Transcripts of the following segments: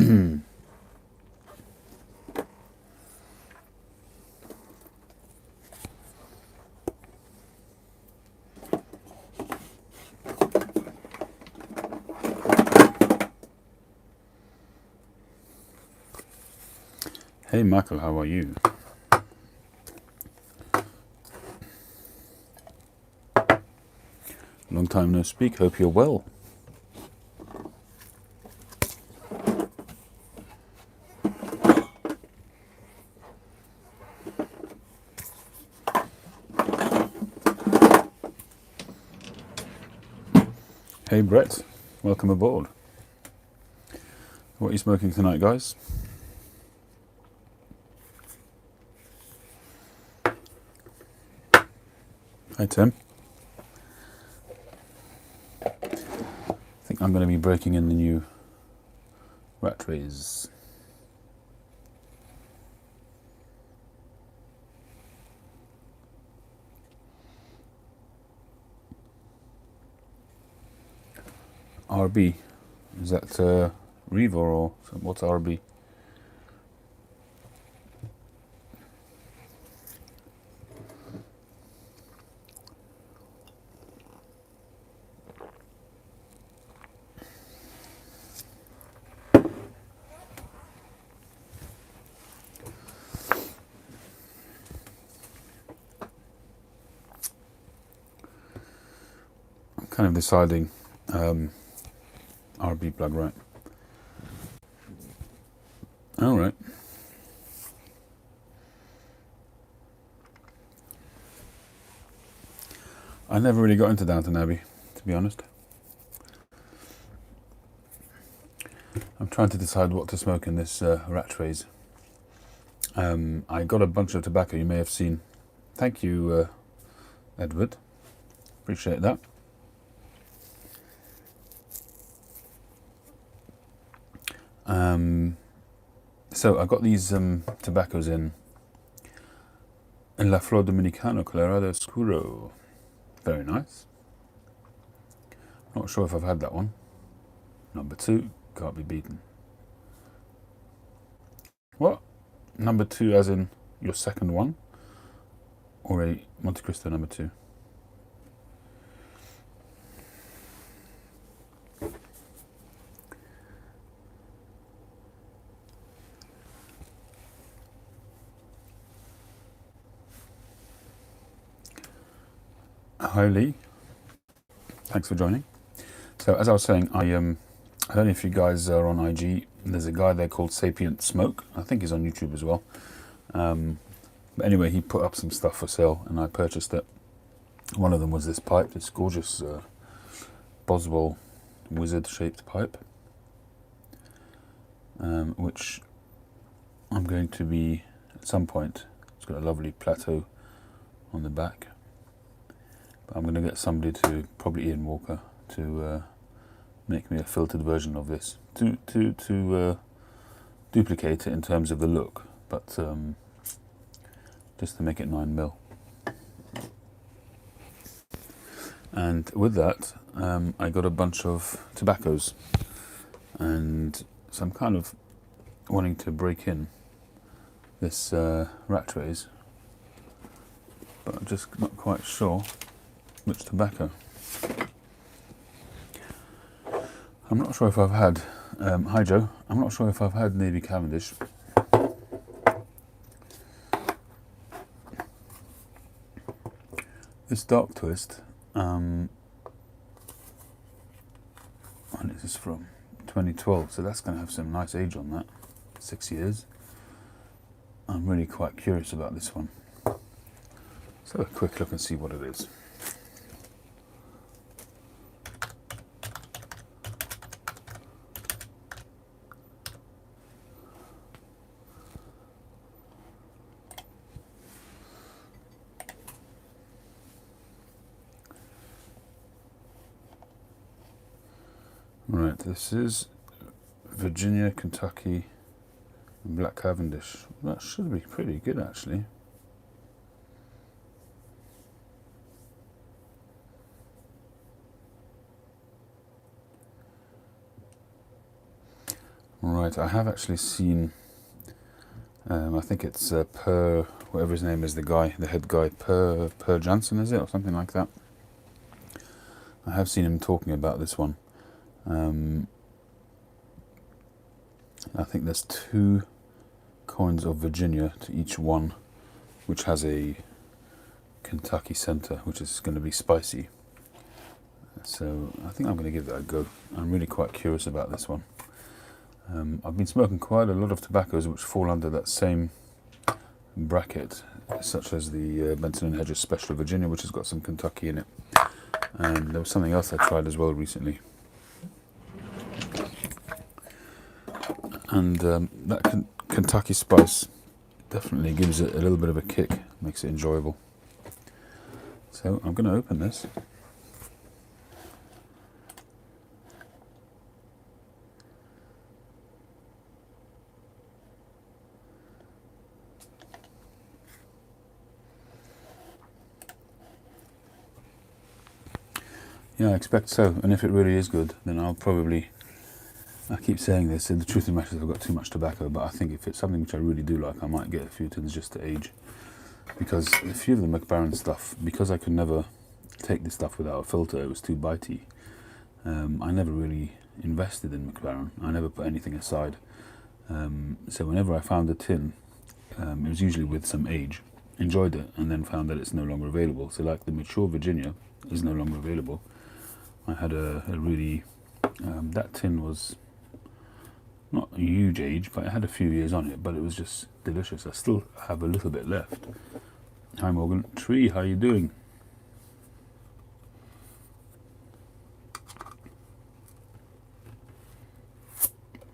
Hey Michael, how are you? Long time no speak, hope you're well. Hey Brett, welcome aboard. What are you smoking tonight, guys? Hi Tim. I think I'm going to be breaking in the new Rattrays. RB, is that Reaver or what's RB? I'm kind of deciding RB plug, right? Alright. I never really got into Downton Abbey, to be honest. I'm trying to decide what to smoke in this Rattrays. I got a bunch of tobacco you may have seen. Thank you, Edward. Appreciate that. So I got these tobaccos in La Flor Dominicana Colorado Oscuro. Very nice. Not sure if I've had that one. Number 2, can't be beaten. What? Number 2 as in your second one? Or a Monte Cristo number 2? Hi Lee, thanks for joining. So as I was saying, I don't know if you guys are on IG. There's a guy there called Sapient Smoke. I think he's on YouTube as well. But anyway, he put up some stuff for sale, and I purchased it. One of them was this pipe, this gorgeous Boswell wizard-shaped pipe, which I'm going to be at some point. It's got a lovely plateau on the back. I'm going to get somebody to, probably Ian Walker, to make me a filtered version of this to duplicate it in terms of the look, but just to make it 9mm. And with that, I got a bunch of tobaccos, and so I'm kind of wanting to break in this Rattrays, but I'm just not quite sure which tobacco. I'm not sure if I've had, hi Joe, I'm not sure if I've had Navy Cavendish. This Dark Twist, and this is from 2012, so that's going to have some nice age on that, 6 years. I'm really quite curious about this one. Let's have a quick look and see what it is. Right, this is Virginia, Kentucky, and Black Cavendish. That should be pretty good, actually. Right. Right, I have actually seen, I think it's Per, whatever his name is, the head guy, Per Jansen, is it, or something like that. I have seen him talking about this one. I think there's 2 coins of Virginia to each one, which has a Kentucky center, which is going to be spicy. So I think I'm going to give that a go. I'm really quite curious about this one. I've been smoking quite a lot of tobaccos which fall under that same bracket, such as the Benson & Hedges Special Virginia, which has got some Kentucky in it. And there was something else I tried as well recently. And that Kentucky spice definitely gives it a little bit of a kick, makes it enjoyable. So I'm going to open this. Yeah, I expect so, and if it really is good, then I'll probably, I keep saying this, and the truth of the matter is I've got too much tobacco, but I think if it's something which I really do like, I might get a few tins just to age. Because a few of the McBaron stuff, because I could never take this stuff without a filter, it was too bitey, I never really invested in McBaron. I never put anything aside. So whenever I found a tin, it was usually with some age, enjoyed it, and then found that it's no longer available. So like the mature Virginia is no longer available. I had a really, that tin was not a huge age, but it had a few years on it, but it was just delicious. I still have a little bit left. Hi Morgan. Tree, how you doing?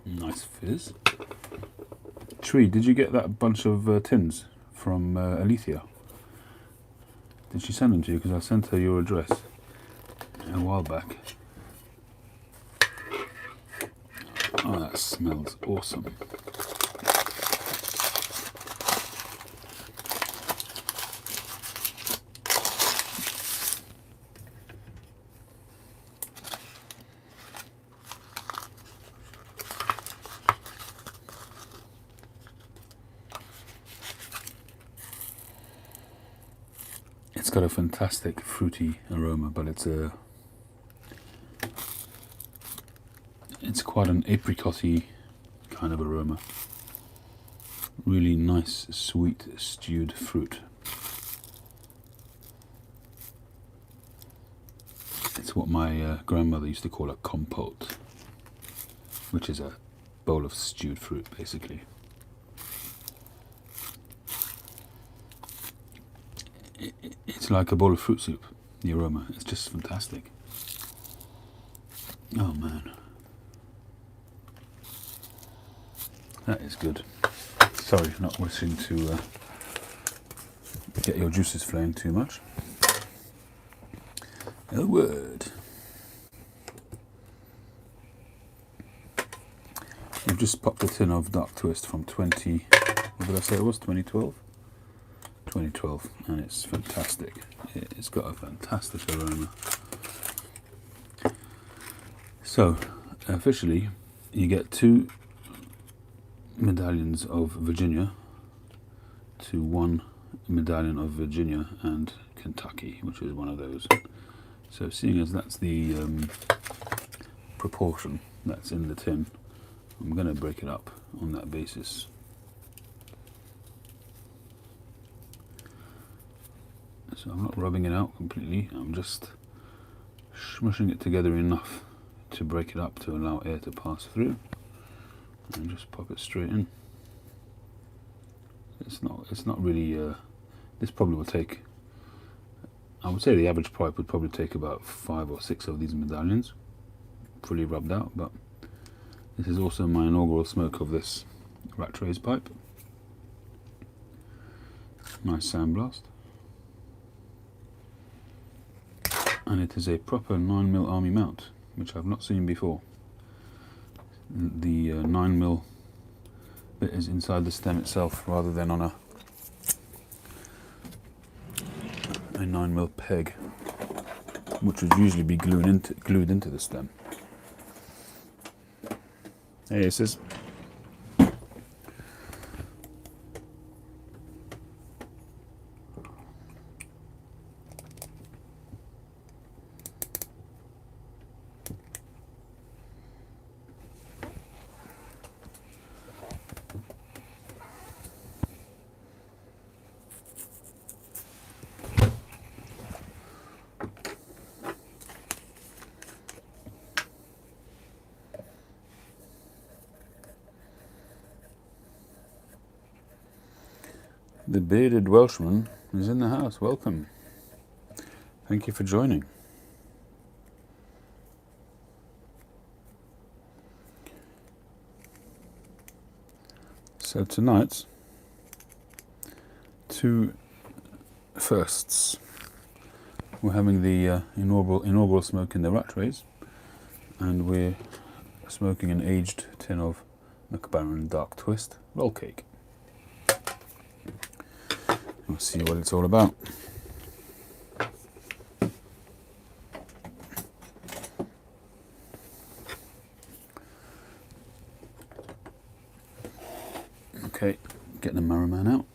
Nice fizz. Tree, did you get that bunch of tins from Alethea? Did she send them to you? Because I sent her your address a while back. Oh, that smells awesome. It's got a fantastic fruity aroma, but it's quite an apricot-y kind of aroma. Really nice, sweet, stewed fruit. It's what my grandmother used to call a compote, which is a bowl of stewed fruit, basically. It's like a bowl of fruit soup, the aroma. It's just fantastic. Oh man. That is good. Sorry, not wishing to get your juices flowing too much. A word. I've just popped a tin of Dark Twist from what did I say it was? 2012? 2012, and it's fantastic. It's got a fantastic aroma. So, officially, you get 2 medallions of Virginia to 1 medallion of Virginia and Kentucky, which is one of those. So seeing as that's the proportion that's in the tin, I'm going to break it up on that basis. So I'm not rubbing it out completely, I'm just smushing it together enough to break it up to allow air to pass through, and just pop it straight in. It's not really, this probably will take, I would say the average pipe would probably take about 5 or 6 of these medallions, fully rubbed out, but this is also my inaugural smoke of this Rattrays pipe. Nice sandblast. And it is a proper 9mm army mount, which I've not seen before. The 9mm bit is inside the stem itself rather than on a 9mm peg, which would usually be glued into the stem. Hey, Aces. The bearded Welshman is in the house. Welcome. Thank you for joining. So tonight, two firsts. We're having the inaugural smoke in the Rattrays, and we're smoking an aged tin of McBaron Dark Twist roll cake. We'll see what it's all about. Okay, get the Marrowman out.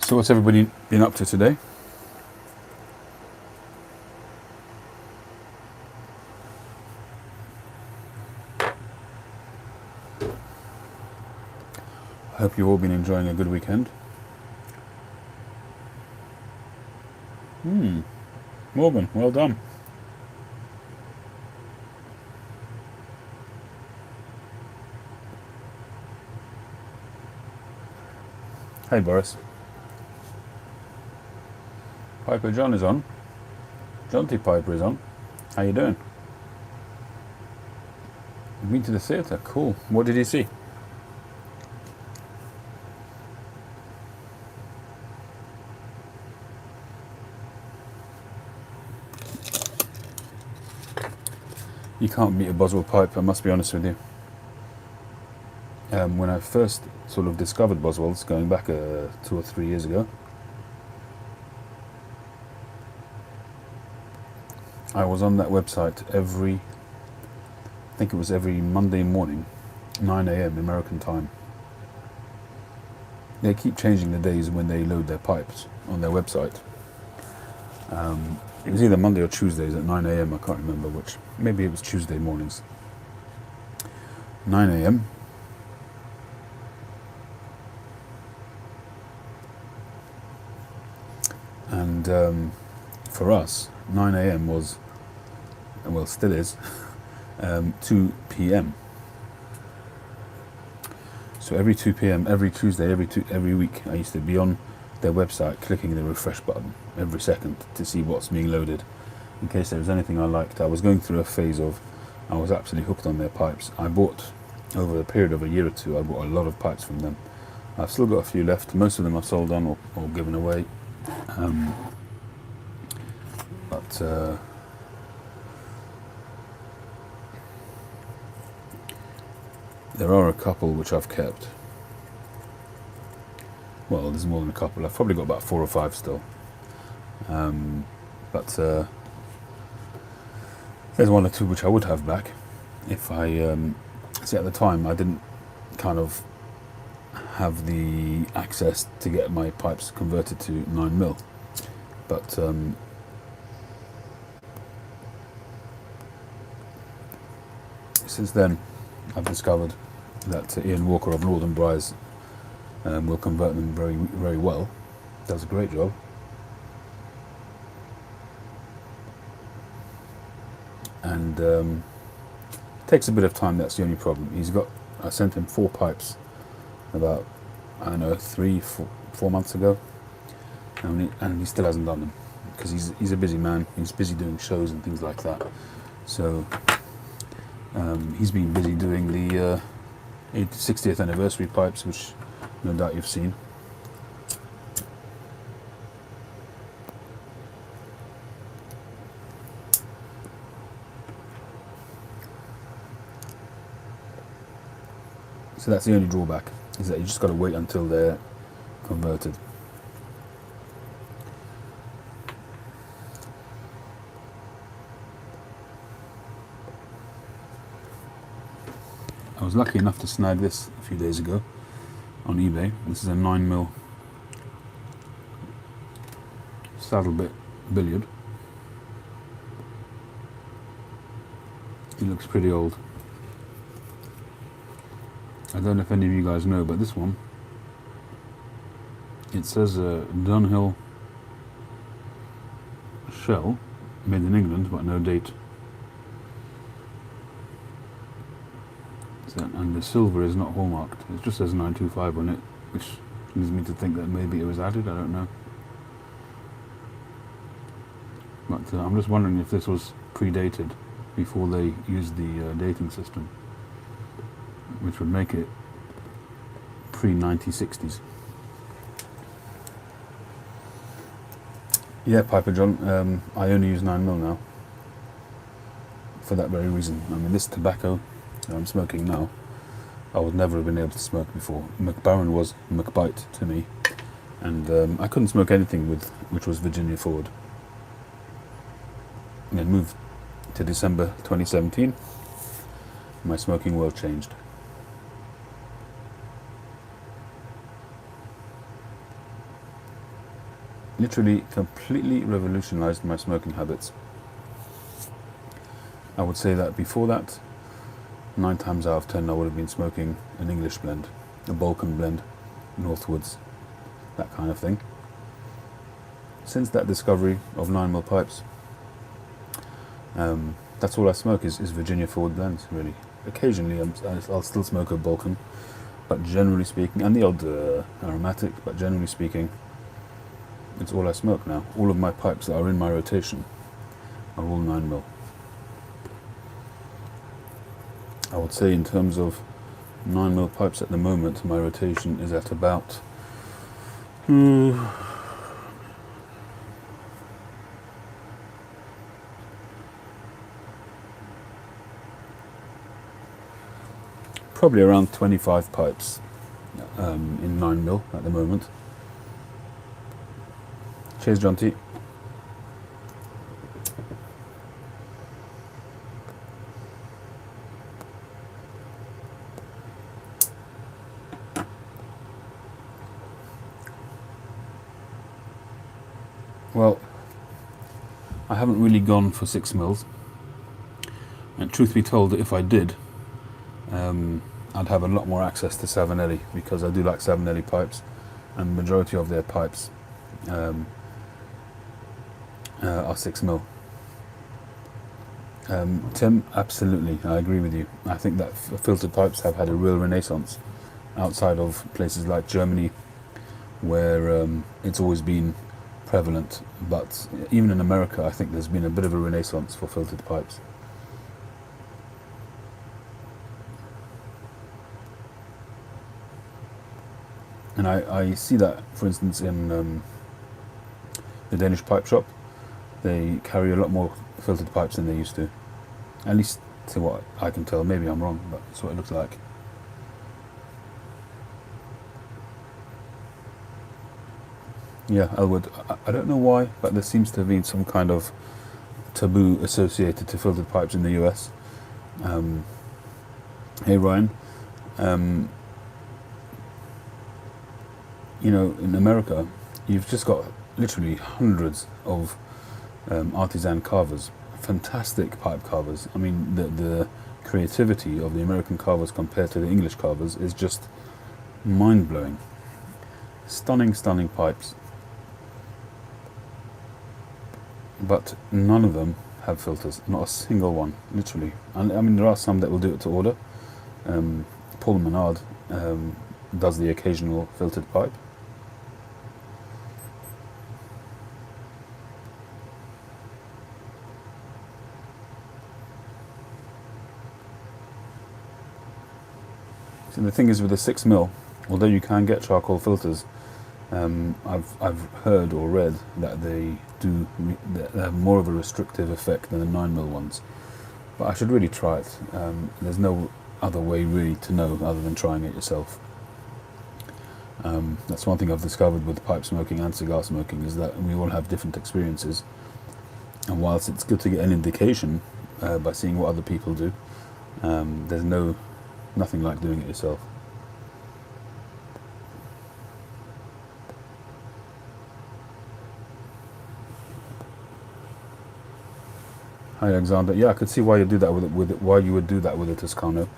So what's everybody been up to today? I hope you've all been enjoying a good weekend. Morgan, well done. Hey Boris. Piper John is on. Jonty Piper is on. How you doing? You've been to the theatre, cool. What did you see? You can't beat a Boswell pipe, I must be honest with you. When I first sort of discovered Boswell's, going back 2 or 3 years ago, I was on that website I think it was every Monday morning, 9 AM American time. They keep changing the days when they load their pipes on their website. It was either Monday or Tuesdays at 9 AM, I can't remember which. Maybe it was Tuesday mornings. 9 AM. And for us, 9 AM was, well, still is, 2 PM. So every 2 PM, every Tuesday, every week, I used to be on their website clicking the refresh button every second to see what's being loaded, in case there was anything I liked. I was going through a phase of, I was absolutely hooked on their pipes. I bought, over a period of a year or two, I bought a lot of pipes from them. I've still got a few left. Most of them I've sold on or given away. But there are a couple which I've kept. Well, there's more than a couple. I've probably got about 4 or 5 still. But there's 1 or 2 which I would have back if I see. At the time I didn't kind of have the access to get my pipes converted to 9mm, but since then I've discovered that Ian Walker of Northern Briars will convert them very, very well. Does a great job. And takes a bit of time, that's the only problem. I sent him 4 pipes about, I don't know, 3-4 months ago, and he still hasn't done them, because he's a busy man. He's busy doing shows and things like that. So he's been busy doing the 60th anniversary pipes, which no doubt you've seen. So that's the only drawback, is that you just got to wait until they're converted. I was lucky enough to snag this a few days ago on eBay. This is a 9mm saddle bit billiard. It looks pretty old. I don't know if any of you guys know, but this one, it says Dunhill shell, made in England, but no date. So, and the silver is not hallmarked. It just says 925 on it, which leads me to think that maybe it was added. I don't know. But I'm just wondering if this was predated before they used the dating system, which would make it pre-1960s. Yeah, Piper John, I only use 9mm now for that very reason. I mean, this tobacco that I'm smoking now, I would never have been able to smoke before. McBaron was McBite to me, and I couldn't smoke anything with which was Virginia Forward. And then moved to December 2017, my smoking world changed. Literally completely revolutionized my smoking habits. I would say that before that, 9 times out of 10 I would have been smoking an English blend, a Balkan blend, Northwoods, that kind of thing. Since that discovery of 9mm pipes, that's all I smoke is Virginia Forward blends, really. Occasionally I'll still smoke a Balkan, but generally speaking, and the odd aromatic, but generally speaking, it's all I smoke now. All of my pipes that are in my rotation are all 9mm. I would say in terms of 9mm pipes at the moment, my rotation is at about probably around 25 pipes in 9mm at the moment. Cheers, John T. Well, I haven't really gone for 6mm, and truth be told, if I did, I'd have a lot more access to Savinelli, because I do like Savinelli pipes, and the majority of their pipes are 6mm. Tim, absolutely, I agree with you. I think that filtered pipes have had a real renaissance outside of places like Germany, where it's always been prevalent, but even in America I think there's been a bit of a renaissance for filtered pipes. And I see that, for instance, in the Danish pipe shop. They carry a lot more filtered pipes than they used to. At least to what I can tell. Maybe I'm wrong, but that's what it looks like. Yeah, Elwood. I don't know why, but there seems to have been some kind of taboo associated to filtered pipes in the US. Hey Ryan. You know, in America, you've just got literally hundreds of artisan carvers, fantastic pipe carvers. I mean, the creativity of the American carvers compared to the English carvers is just mind-blowing. Stunning, stunning pipes. But none of them have filters, not a single one, literally. And I mean, there are some that will do it to order. Paul Menard does the occasional filtered pipe. So the thing is with the 6mm, although you can get charcoal filters, I've heard or read that they have more of a restrictive effect than the 9mm ones. But I should really try it. There's no other way really to know other than trying it yourself. That's one thing I've discovered with pipe smoking and cigar smoking, is that we all have different experiences. And whilst it's good to get an indication by seeing what other people do, there's no Nothing like doing it yourself. Hi Alexander. Yeah, I could see why you do that with it, why you would do that with a Toscano.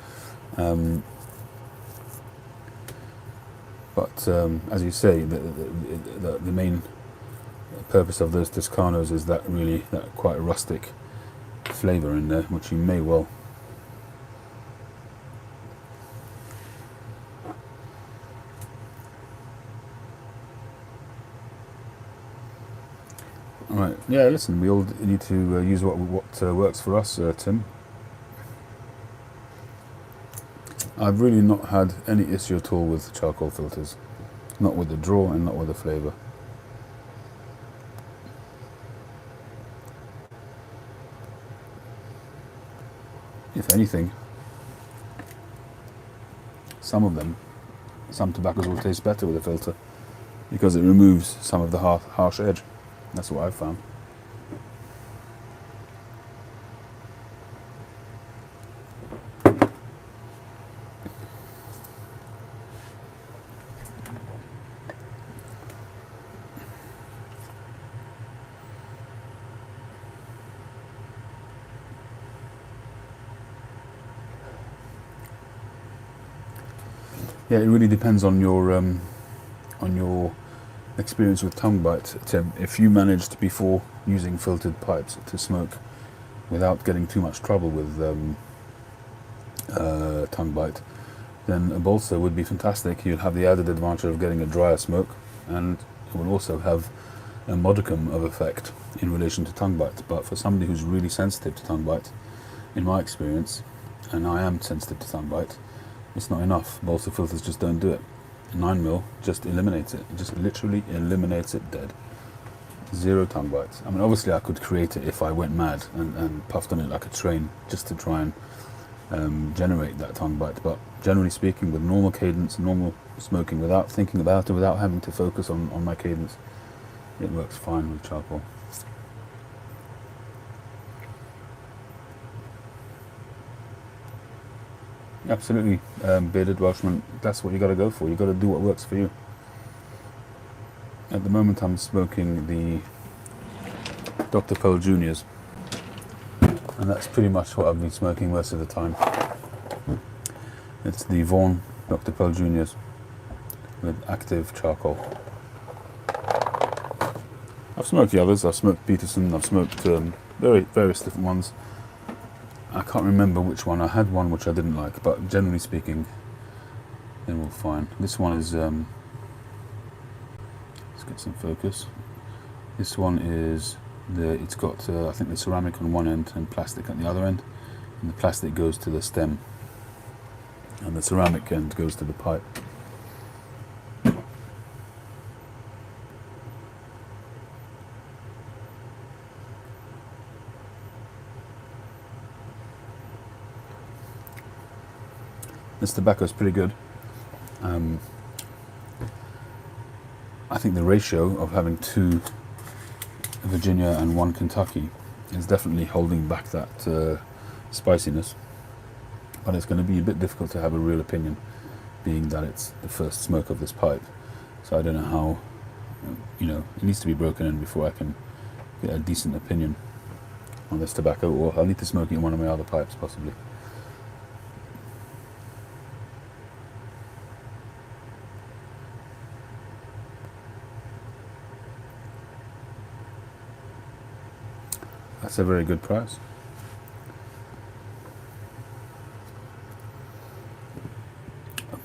But as you say, the main purpose of those Toscanos is that really that quite rustic flavour in there, which you may well. All right. Yeah. Listen, we all need to use what works for us, Tim. I've really not had any issue at all with charcoal filters, not with the draw and not with the flavour. If anything, some tobaccos will taste better with a filter because it removes some of the harsh edge. That's what I've found. Yeah, it really depends on your experience with tongue bite, Tim. If you managed before using filtered pipes to smoke without getting too much trouble with tongue bite, then a Balsa would be fantastic. You'd have the added advantage of getting a drier smoke, and it will also have a modicum of effect in relation to tongue bite. But for somebody who's really sensitive to tongue bite, in my experience, and I am sensitive to tongue bite, it's not enough. Balsa filters just don't do it. 9mm just eliminates it. It just literally eliminates it dead. Zero tongue bites. I mean, obviously I could create it if I went mad and puffed on it like a train just to try and generate that tongue bite. But generally speaking, with normal cadence, normal smoking, without thinking about it, without having to focus on my cadence, it works fine with charcoal. Absolutely, bearded Welshman, that's what you got to go for. You got to do what works for you. At the moment I'm smoking the Dr. Pearl Juniors, and that's pretty much what I've been smoking most of the time. It's the Vaughan Dr. Pearl Juniors with active charcoal. I've smoked the others. I've smoked Peterson, I've smoked various different ones. I can't remember which one. I had one which I didn't like, but generally speaking, they were fine. This one is, let's get some focus. This one is, it's got, I think the ceramic on one end and plastic at the other end, and the plastic goes to the stem, and the ceramic end goes to the pipe. This tobacco is pretty good. I think the ratio of having 2 Virginia and 1 Kentucky is definitely holding back that spiciness, but it's going to be a bit difficult to have a real opinion, being that it's the first smoke of this pipe. So I don't know how, it needs to be broken in before I can get a decent opinion on this tobacco, or I'll need to smoke it in one of my other pipes possibly. That's a very good price.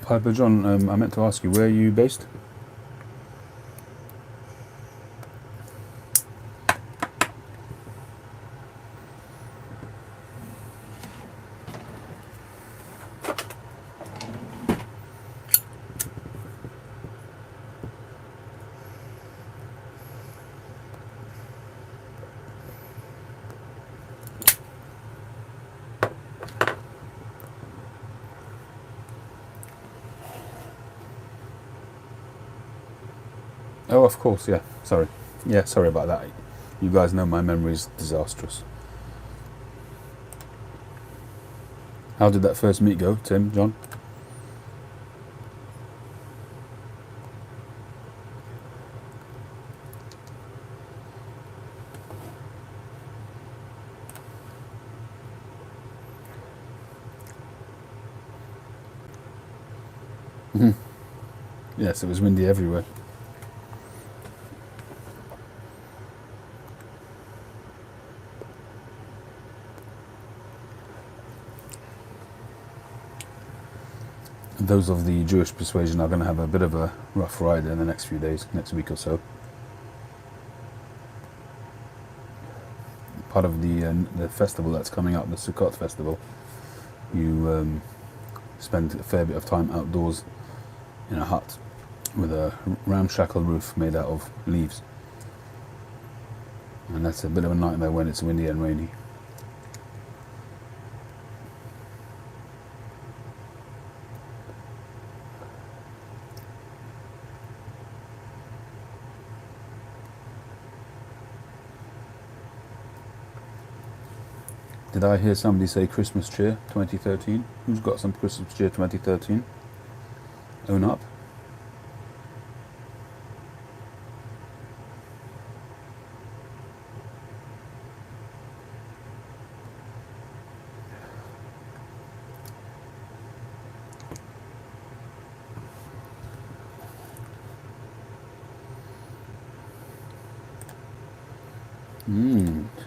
Piper John, I meant to ask you, where are you based? Oh, of course, yeah. Sorry. Yeah, sorry about that. You guys know my memory is disastrous. How did that first meet go, Tim, John? Yes, it was windy everywhere. Those of the Jewish persuasion are going to have a bit of a rough ride in the next few days, next week or so. Part of the festival that's coming up, the Sukkot festival, you spend a fair bit of time outdoors in a hut with a ramshackle roof made out of leaves. And that's a bit of a nightmare when it's windy and rainy. Did I hear somebody say Christmas cheer 2013? Who's got some Christmas cheer 2013? Own up.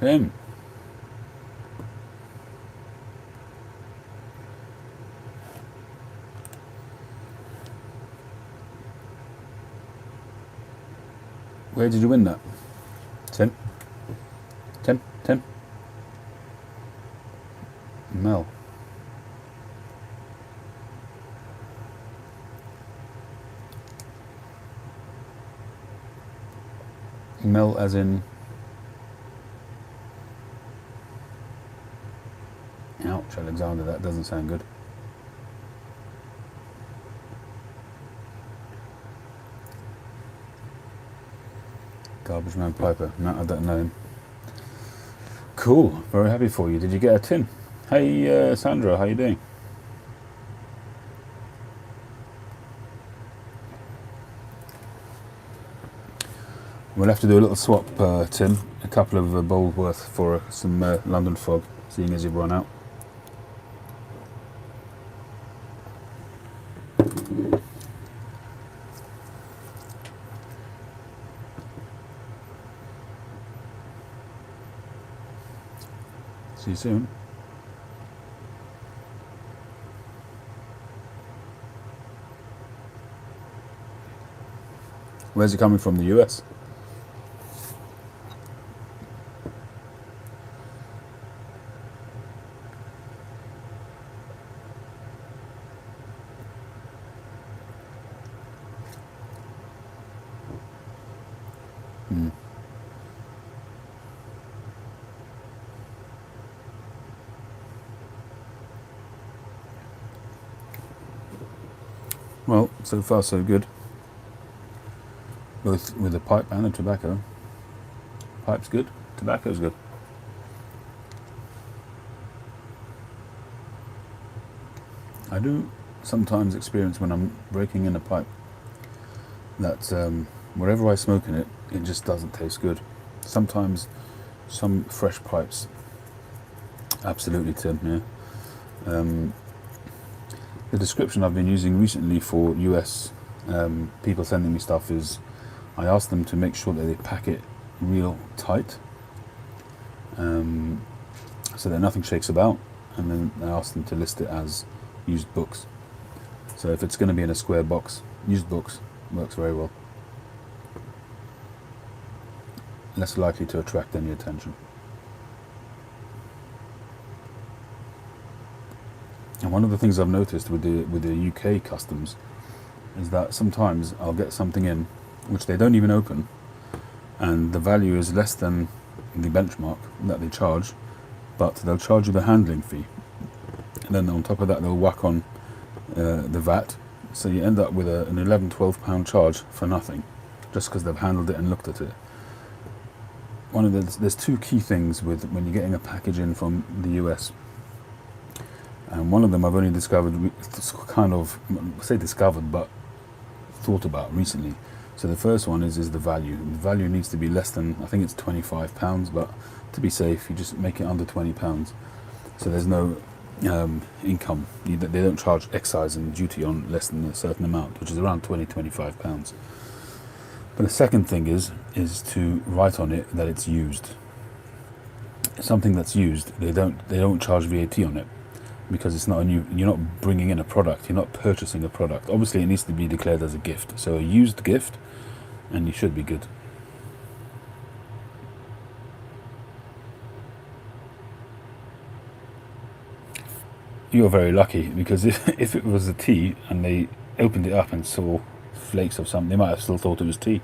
Tim. Where did you win that? Tim? Tim? Mel. Mel as in... Ouch, Alexander, that doesn't sound good. Garbage Man Piper. No, I don't know him. Cool. Very happy for you. Did you get a tin? Hey, Sandra, how you doing? We'll have to do a little swap, Tim. A couple of bowls worth for some London fog, seeing as you've run out. See you soon. Where's it coming from? The US? Well, so far so good. Both with the pipe and the tobacco. Pipe's good, tobacco's good. I do sometimes experience when I'm breaking in a pipe that wherever I smoke in it, it just doesn't taste good. Sometimes some fresh pipes, absolutely, Tim, yeah. The description I've been using recently for US people sending me stuff is I ask them to make sure that they pack it real tight so that nothing shakes about, and then I ask them to list it as used books. So if it's going to be in a square box, used books works very well. Less likely to attract any attention. And one of the things I've noticed with the UK customs is that sometimes I'll get something in which they don't even open, and the value is less than the benchmark that they charge, but they'll charge you the handling fee, and then on top of that they'll whack on the VAT, so you end up with an £11-12 charge for nothing, just because they've handled it and looked at it. There's two key things with when you're getting a package in from the US. And one of them I've only discovered, kind of, say discovered, but thought about recently. So the first one is the value. The value needs to be less than, I think it's £25, but to be safe, you just make it under £20. So there's no income. They don't charge excise and duty on less than a certain amount, which is around £20–25. But the second thing is to write on it that it's used. Something that's used, they don't charge VAT on it, because it's not a new. You're not bringing in a product. You're not purchasing a product. Obviously, it needs to be declared as a gift. So a used gift, and you should be good. You're very lucky, because if it was a tea and they opened it up and saw flakes of something, they might have still thought it was tea,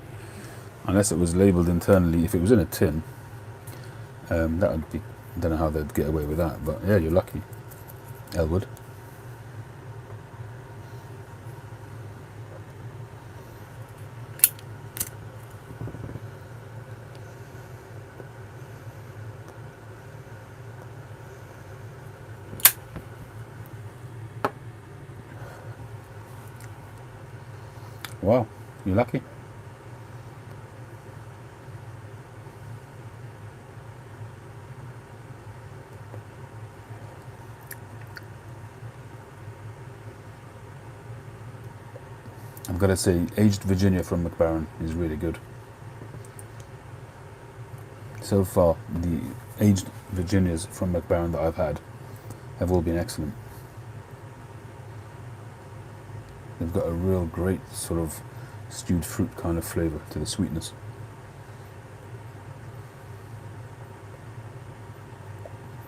unless it was labelled internally. If it was in a tin, that would be. I don't know how they'd get away with that, but yeah, you're lucky, Elwood. Wow, you're lucky. I've got to say, aged Virginia from McBaron is really good. So far, the aged Virginias from McBaron that I've had have all been excellent. They've got a real great sort of stewed fruit kind of flavour to the sweetness.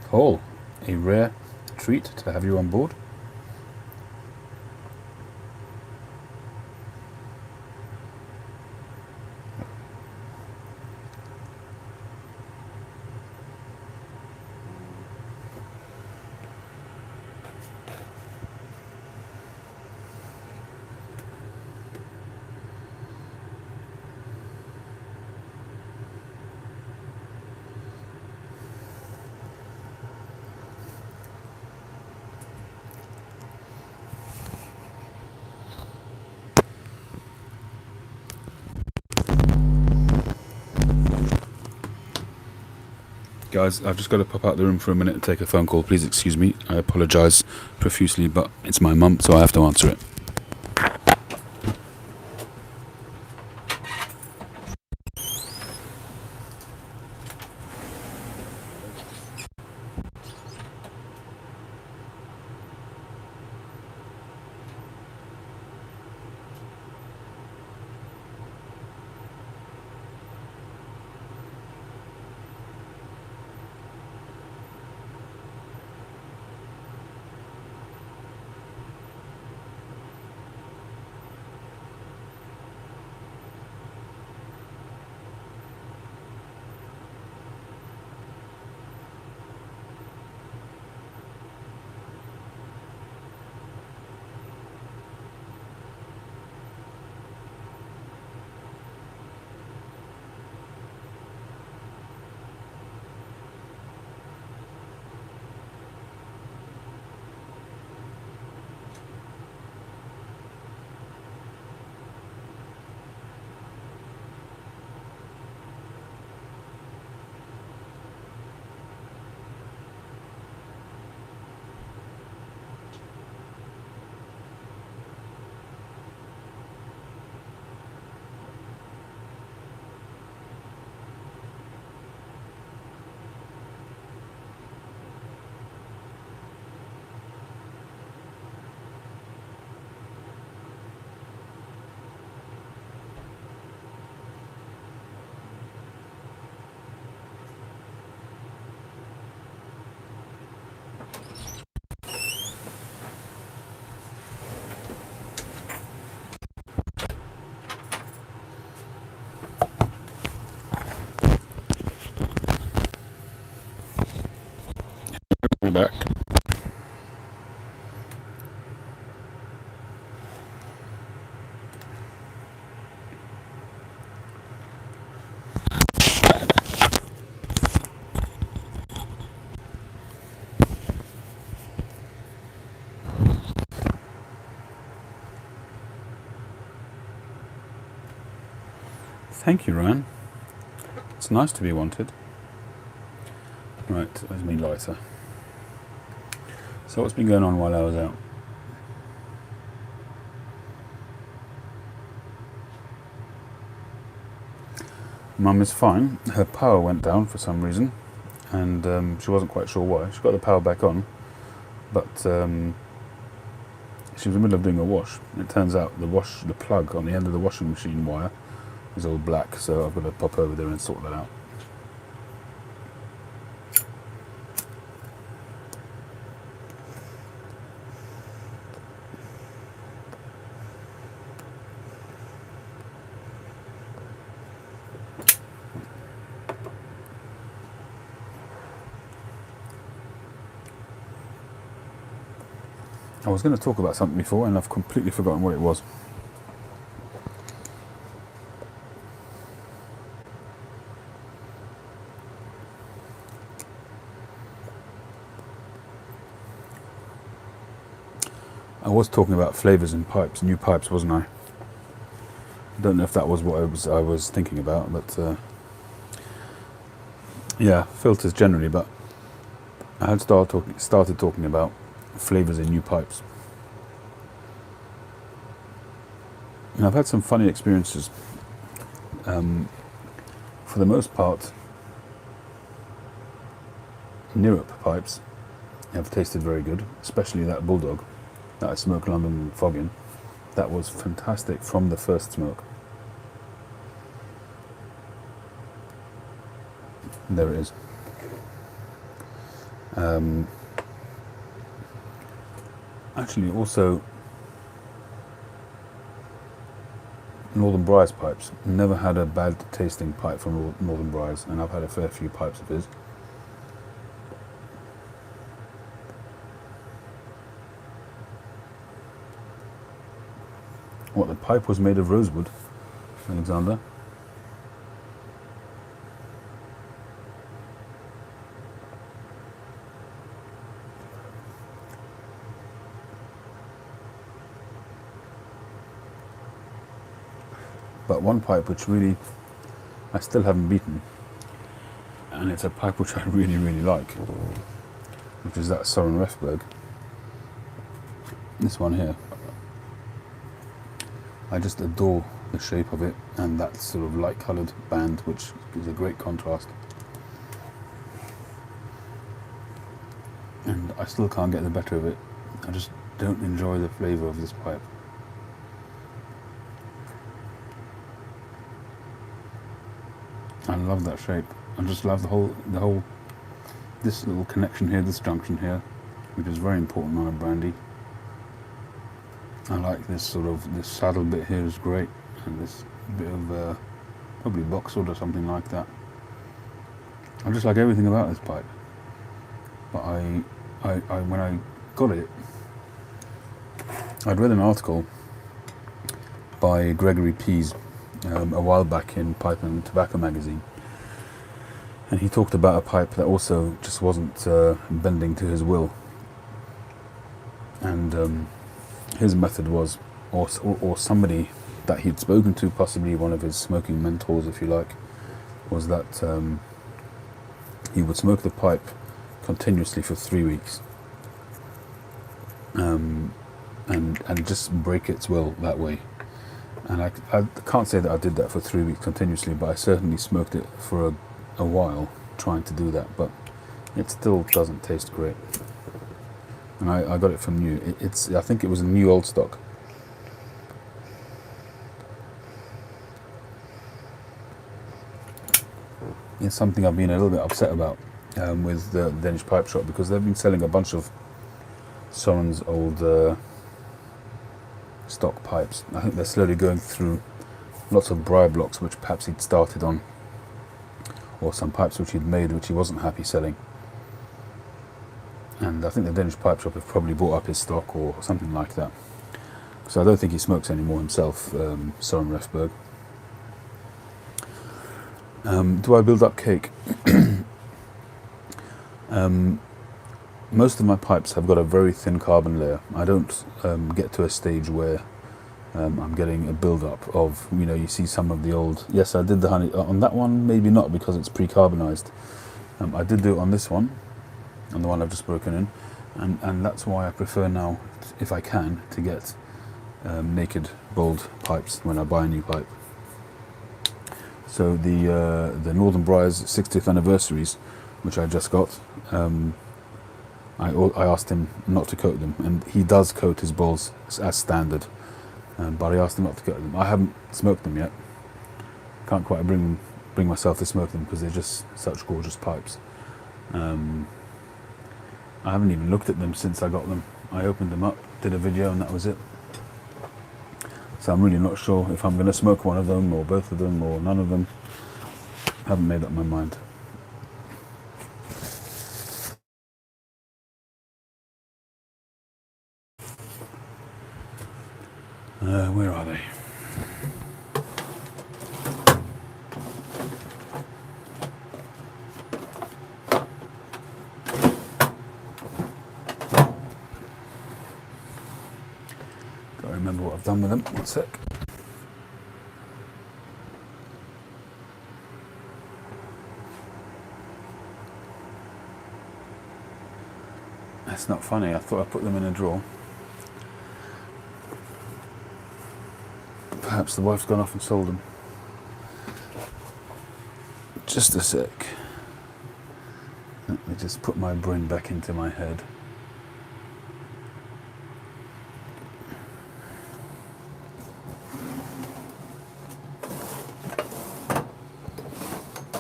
Paul, a rare treat to have you on board. Guys, I've just got to pop out the room for a minute and take a phone call. Please excuse me. I apologise profusely, but it's my mum, so I have to answer it. We're back. Thank you, Ryan. It's nice to be wanted. Right, where's my lighter? So what's been going on while I was out? Mum is fine. Her power went down for some reason, and she wasn't quite sure why. She got the power back on, but she was in the middle of doing a wash. It turns out the plug on the end of the washing machine wire is all black, so I've got to pop over there and sort that out. I was going to talk about something before and I've completely forgotten what it was. I was talking about flavours in pipes, new pipes, wasn't I? I don't know if that was what I was thinking about, but yeah, filters generally. But I had started talking about flavours in new pipes, and I've had some funny experiences. For the most part, Nirup pipes have tasted very good, especially that Bulldog that I smoked London Fog in. That was fantastic from the first smoke. There it is. Actually, also Northern Briar's pipes. Never had a bad tasting pipe from Northern Briar's, and I've had a fair few pipes of his. What, the pipe was made of rosewood, Alexander? But one pipe which really I still haven't beaten, and it's a pipe which I really, really like, which is that Soren Refberg. This one here. I just adore the shape of it and that sort of light coloured band, which gives a great contrast. And I still can't get the better of it. I just don't enjoy the flavour of this pipe. I love that shape. I just love this little connection here, this junction here, which is very important on a brandy. I like this saddle bit here is great, and this bit of probably boxwood or something like that. I just like everything about this pipe. But when I got it, I'd read an article by Gregory Pease a while back in Pipe and Tobacco magazine, and he talked about a pipe that also just wasn't bending to his will, and his method was, or somebody that he'd spoken to, possibly one of his smoking mentors, if you like, was that he would smoke the pipe continuously for 3 weeks, and just break its will that way. And I can't say that I did that for 3 weeks continuously, but I certainly smoked it for a while trying to do that, but it still doesn't taste great. And I got it from new. I think it was a new old stock. It's something I've been a little bit upset about with the Danish Pipe Shop, because they've been selling a bunch of Soren's old stock pipes. I think they're slowly going through lots of briar blocks which perhaps he'd started on, or some pipes which he'd made which he wasn't happy selling. And I think the Danish Pipe Shop have probably bought up his stock or something like that. So I don't think he smokes anymore himself, Soren Refberg. Do I build up cake? Most of my pipes have got a very thin carbon layer. I don't get to a stage where I'm getting a build-up of, you see some of the old... Yes, I did the honey... on that one, maybe not, because it's pre-carbonized. I did do it on this one, on the one I've just broken in, and that's why I prefer now, if I can, to get naked bowled pipes when I buy a new pipe. So the Northern Briars 60th anniversaries, which I just got, I asked him not to coat them, and he does coat his bowls as standard, but I asked him not to coat them. I haven't smoked them yet. Can't quite bring myself to smoke them because they're just such gorgeous pipes. I haven't even looked at them since I got them. I opened them up, did a video, and that was it. So I'm really not sure if I'm going to smoke one of them, or both of them, or none of them. Haven't made up my mind. Where are they? Gotta remember what I've done with them. One sec. That's not funny. I thought I put them in a drawer. Perhaps the wife's gone off and sold them. Just a sec. Let me just put my brain back into my head.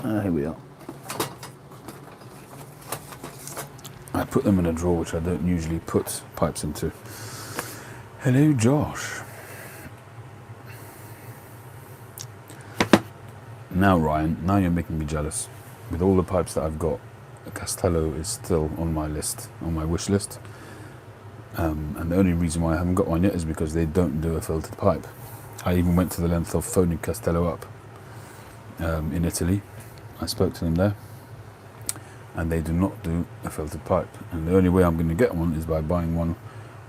Here we are. I put them in a drawer which I don't usually put pipes into. Hello, Josh. Now, Ryan, now you're making me jealous. With all the pipes that I've got, Castello is still on my list, on my wish list. And the only reason why I haven't got one yet is because they don't do a filtered pipe. I even went to the length of phoning Castello up in Italy. I spoke to them there, and they do not do a filtered pipe. And the only way I'm going to get one is by buying one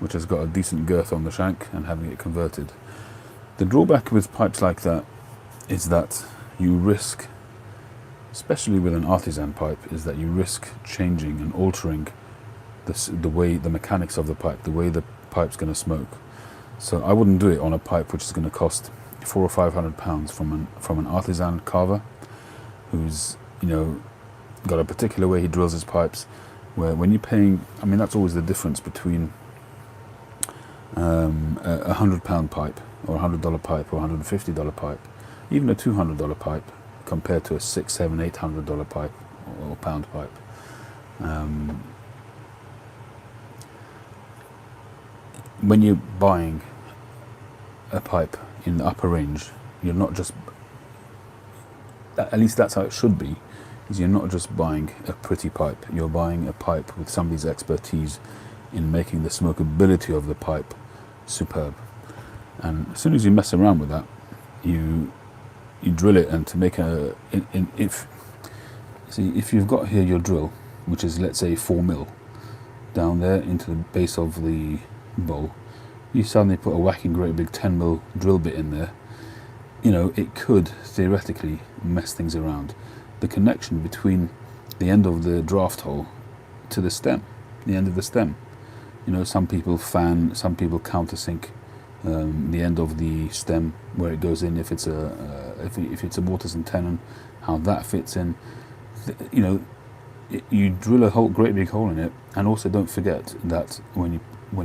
which has got a decent girth on the shank and having it converted. The drawback with pipes like that is that you risk, especially with an artisan pipe, is that you risk changing and altering the mechanics of the pipe, the way the pipe's going to smoke. So I wouldn't do it on a pipe which is going to cost £400 or £500 from an artisan carver, who's got a particular way he drills his pipes. Where when you're paying, that's always the difference between a £100 pipe or $100 pipe or $150 pipe, even a $200 pipe, compared to a $600, $700, $800 pipe or pound pipe. When you're buying a pipe in the upper range, you're not just, at least that's how it should be, is you're not just buying a pretty pipe, you're buying a pipe with somebody's expertise in making the smokability of the pipe superb. And as soon as you mess around with that, you drill it, and to make if you've got here your drill, which is, let's say, 4mm down there into the base of the bowl, you suddenly put a whacking great big 10mm drill bit in there, it could theoretically mess things around. The connection between the end of the draft hole to the stem, the end of the stem. Some people fan, some people countersink the end of the stem where it goes in. If it's a mortise and tenon, how that fits in. You drill a great big hole in it, and also don't forget that when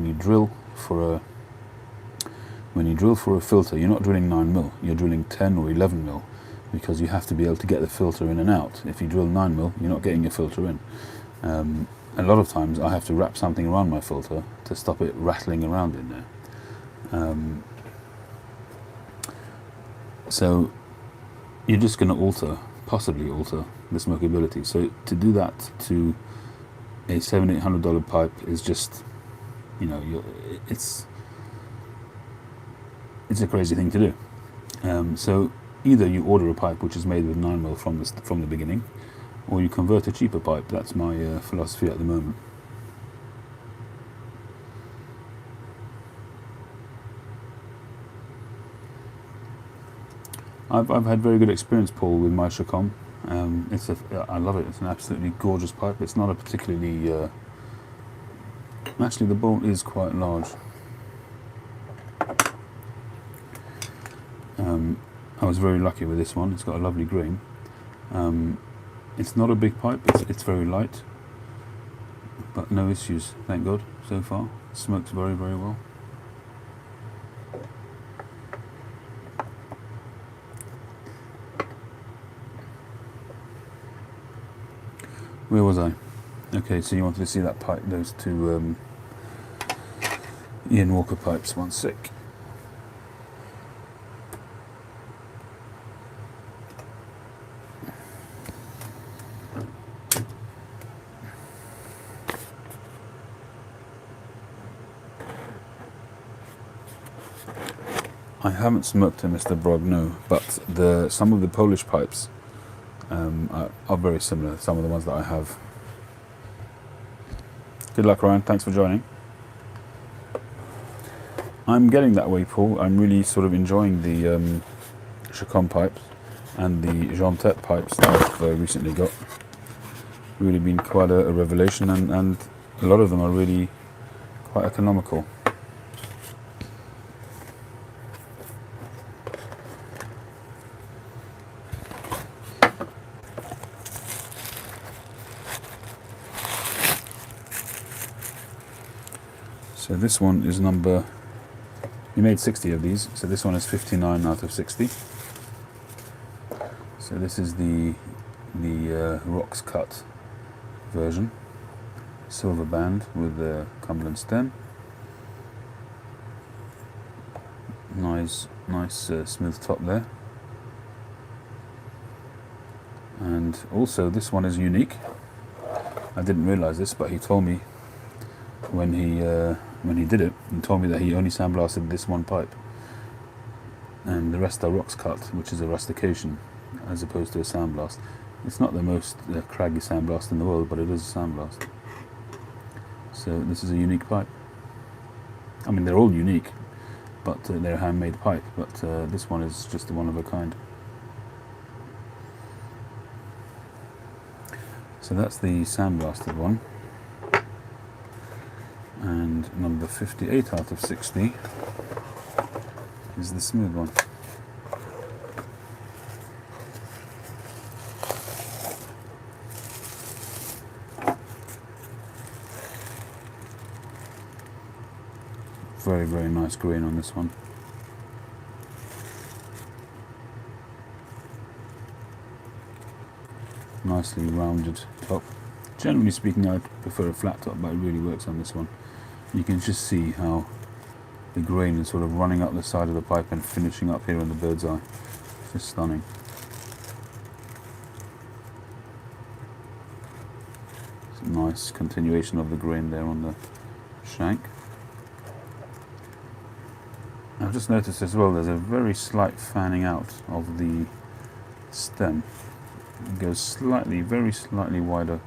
you drill for a filter, you're not drilling 9mm, you're drilling 10 or 11mm, because you have to be able to get the filter in and out. If you drill 9mm, you're not getting your filter in. A lot of times I have to wrap something around my filter to stop it rattling around in there. So you're just going to possibly alter the smokability. So to do that to a $700-800 pipe is just, it's a crazy thing to do. So either you order a pipe which is made with 9mm from the beginning, or you convert a cheaper pipe. That's my philosophy at the moment. I've had very good experience, Paul, with my Chacon. I love it. It's an absolutely gorgeous pipe. It's not a particularly actually the bowl is quite large. I was very lucky with this one. It's got a lovely grain. It's not a big pipe. It's very light, but no issues, thank God, so far. It smokes very, very well. Where was I? Okay, so you wanted to see that pipe, those two Ian Walker pipes. One sec. I haven't smoked a Mr. Brogno, but some of the Polish pipes are very similar. Some of the ones that I have. Good luck, Ryan. Thanks for joining. I'm getting that way, Paul. I'm really sort of enjoying the Chacon pipes and the Jean Tet pipes that I've recently got. Really been quite a revelation, and a lot of them are really quite economical. So this one is number, we made 60 of these, so this one is 59 out of 60. So this is the Rocks Cut version, silver band with the Cumberland stem. Nice smooth top there. And also this one is unique. I didn't realise this, but he told me when he did it, and told me that he only sandblasted this one pipe, and the rest are Rocks Cut, which is a rustication as opposed to a sandblast. It's not the most craggy sandblast in the world, but it is a sandblast. So this is a unique pipe. I mean, they're all unique, but they're a handmade pipe, but this one is just one of a kind. So that's the sandblasted one. And number 58 out of 60 is the smooth one. Very, very nice grain on this one. Nicely rounded top. Generally speaking, I prefer a flat top, but it really works on this one. You can just see how the grain is sort of running up the side of the pipe and finishing up here in the bird's eye. It's just stunning. It's a nice continuation of the grain there on the shank. I've just noticed as well there's a very slight fanning out of the stem. It goes slightly, very slightly wider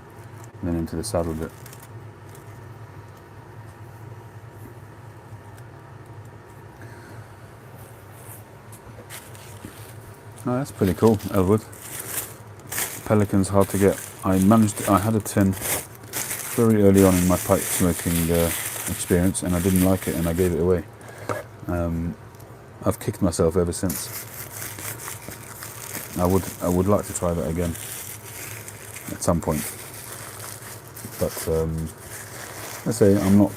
than into the saddle bit. Oh, that's pretty cool, Elwood. Pelican's hard to get. I had a tin very early on in my pipe smoking experience, and I didn't like it, and I gave it away. I've kicked myself ever since. I would like to try that again at some point, but let's say I'm not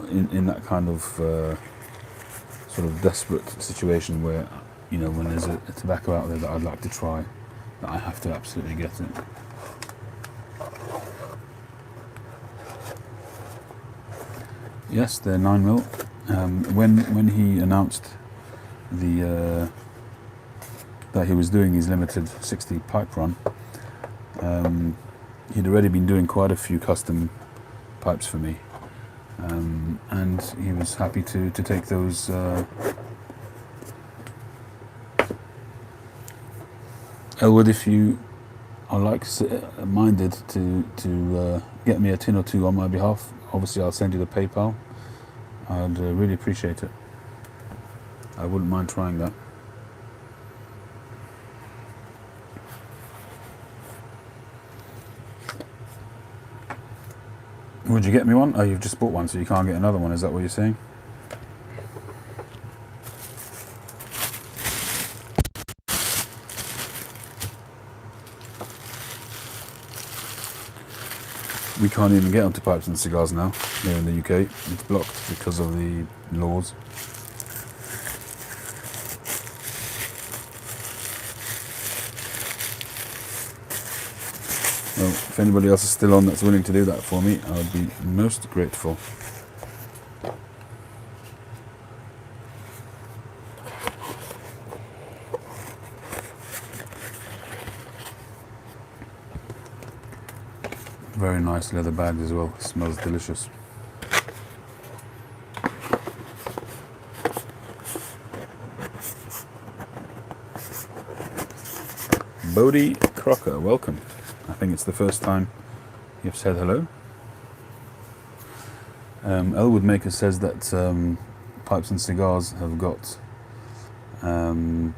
in that kind of sort of desperate situation where, you know, when there's a tobacco out there that I'd like to try, that I have to absolutely get it. Yes, they're 9mm. When he announced that he was doing his limited 60 pipe run, he'd already been doing quite a few custom pipes for me, and he was happy to take those Elwood, if you are minded to get me a tin or two on my behalf, obviously I'll send you the PayPal. I'd really appreciate it. I wouldn't mind trying that. Would you get me one? Oh, you've just bought one, so you can't get another one. Is that what you're saying? We can't even get onto pipes and cigars now here in the UK. It's blocked because of the laws. Well, if anybody else is still on that's willing to do that for me, I would be most grateful. Very nice leather bag as well. Smells delicious. Bodie Crocker, welcome. I think it's the first time you've said hello. Elwood Maker says that pipes and cigars have got some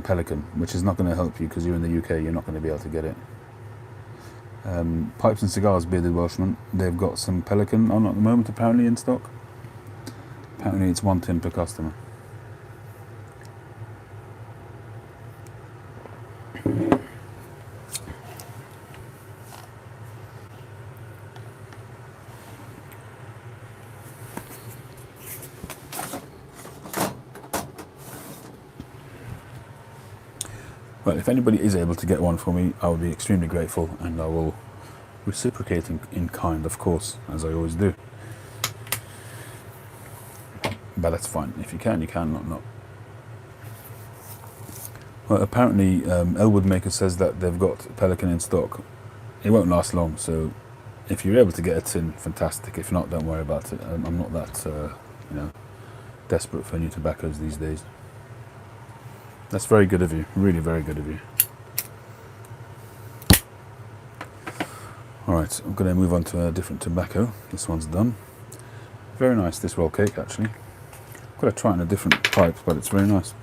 pelican, which is not going to help you because you're in the UK, you're not going to be able to get it. Pipes and Cigars, Bearded Welshman, they've got some pelican on at the moment apparently in stock. Apparently it's 1 tin per customer. Well, if anybody is able to get one for me, I would be extremely grateful, and I will reciprocate in kind, of course, as I always do. But that's fine. If you can, you can, not. Well, apparently, Elwood Maker says that they've got pelican in stock. It won't last long, so if you're able to get a tin, fantastic. If not, don't worry about it. I'm not that, desperate for new tobaccos these days. That's very good of you. Really very good of you. Alright, I'm going to move on to a different tobacco. This one's done. Very nice, this roll cake, actually. I've got to try it in a different pipe, but it's very nice.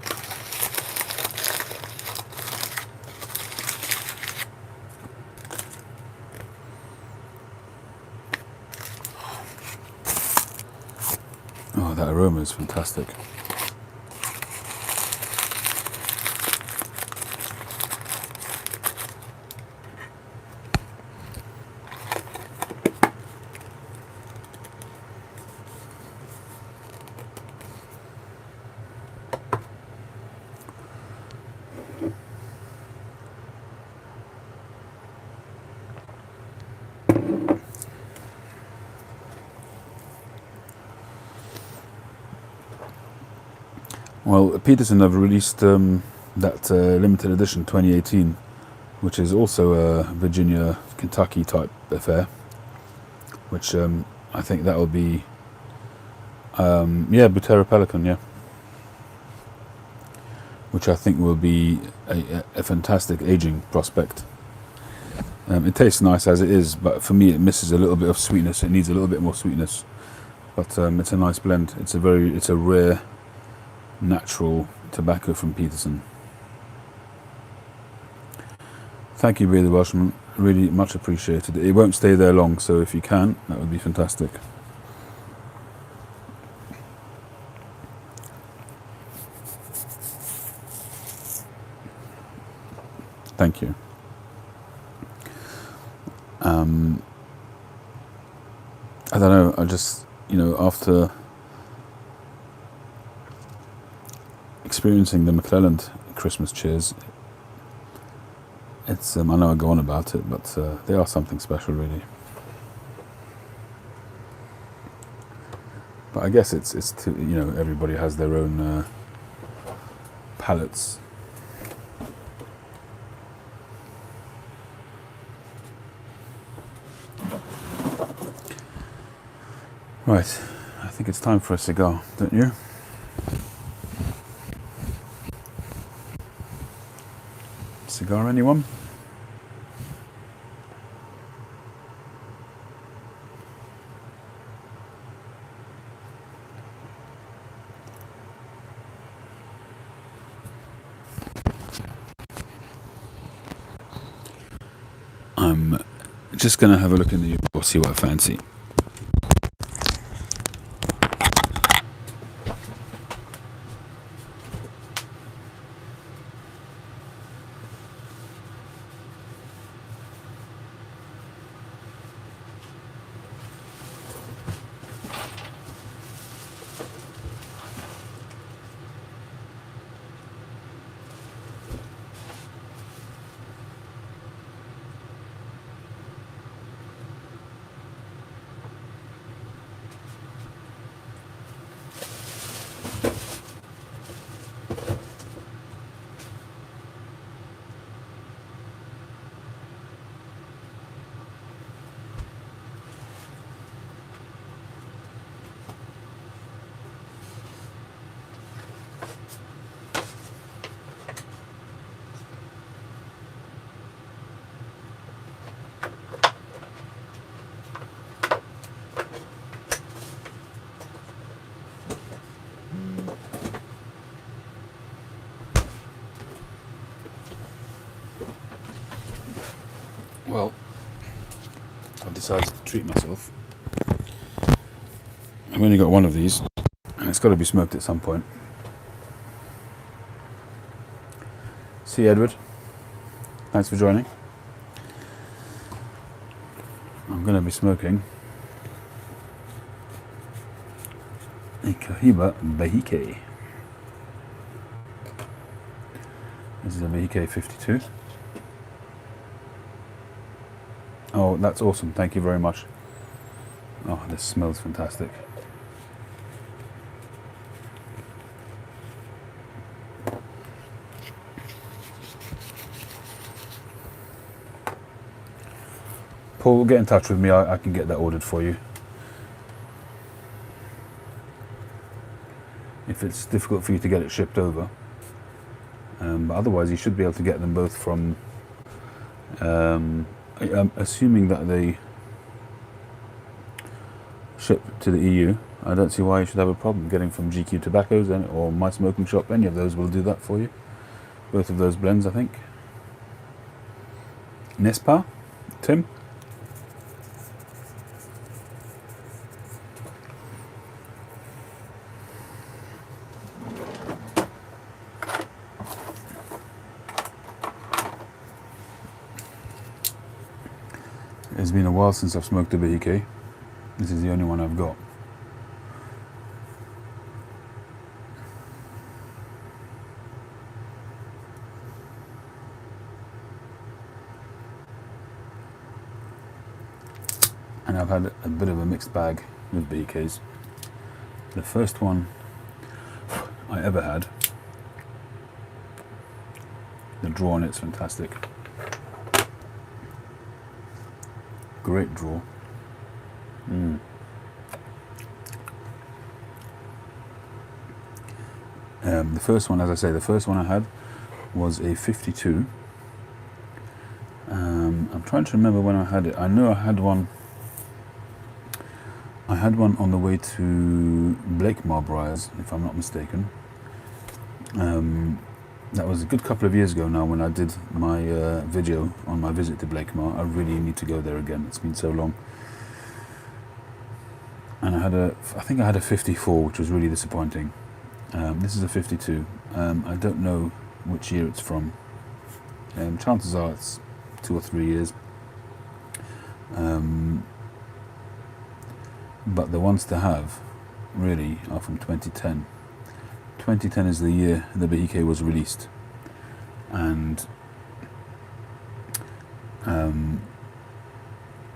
Oh, that aroma is fantastic. Well, Peterson have released that limited edition 2018, which is also a Virginia, Kentucky type affair, which I think that will be, Butera Pelican, yeah, which I think will be a fantastic aging prospect. It tastes nice as it is, but for me it misses a little bit of sweetness. It needs a little bit more sweetness, but it's a nice blend. It's a rare, natural tobacco from Peterson. Thank you, Bearded Welshman. Really much appreciated. It won't stay there long, so if you can, that would be fantastic. Thank you. I don't know, I just, after experiencing the McClelland Christmas cheers, it's, I know I go on about it, but they are something special, really. But I guess it's everybody has their own palates. Right, I think it's time for a cigar, don't you? Cigar, anyone? I'm just going to have a look in the or see what I fancy. Well, I've decided to treat myself. I've only got one of these, and it's got to be smoked at some point. See, Edward, thanks for joining. I'm going to be smoking a Cohiba Behike. This is a Behike 52. Oh, that's awesome. Thank you very much. Oh, this smells fantastic. Paul, get in touch with me. I can get that ordered for you. If it's difficult for you to get it shipped over. But otherwise, you should be able to get them both from... I'm assuming that they ship to the EU. I don't see why you should have a problem getting from GQ Tobaccos or My Smoking Shop. Any of those will do that for you. Both of those blends, I think. Nespa? Tim? It's been a while since I've smoked a Behike. This is the only one I've got. And I've had a bit of a mixed bag with Behikes. The first one I ever had, the draw on it's fantastic. Great draw. The first one, as I say, the first one I had was a 52. I'm trying to remember when I had it. I know I had one. I had one on the way to Blakemore Briars, if I'm not mistaken. That was a good couple of years ago now when I did my video on my visit to Blakemore. I really need to go there again. It's been so long. And I think I had a 54, which was really disappointing. This is a 52. I don't know which year it's from. Chances are it's 2 or 3 years. But the ones to have, really, are from 2010. 2010 is the year the Behike was released. And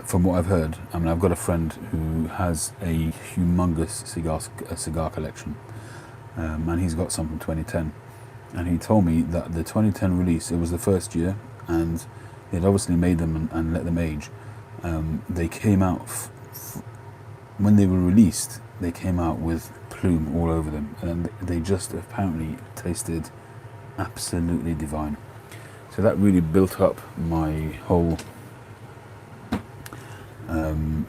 from what I've heard, I mean, I've got a friend who has a humongous cigar collection. And he's got some from 2010. And he told me that the 2010 release, it was the first year, and they'd obviously made them and let them age. They came out, when they were released, they came out with plume all over them, and they just apparently tasted absolutely divine. So that really built up my whole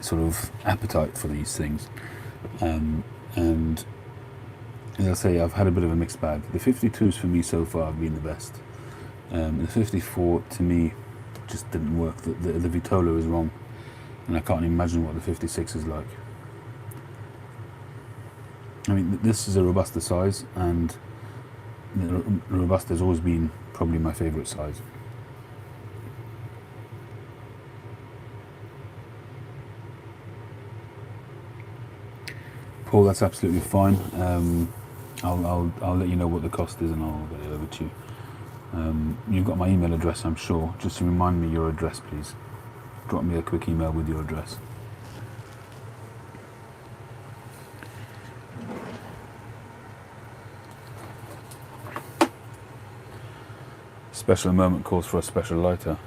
sort of appetite for these things. And as I say, I've had a bit of a mixed bag. The 52s for me so far have been the best. The 54 to me just didn't work. The Vitolo is wrong, and I can't imagine what the 56 is like. I mean, this is a Robusta size, and the Robusta has always been probably my favourite size. Paul, that's absolutely fine. I'll let you know what the cost is, and I'll get it over to you. You've got my email address, I'm sure. Just to remind me your address, please. Drop me a quick email with your address. Special moment calls for a special lighter.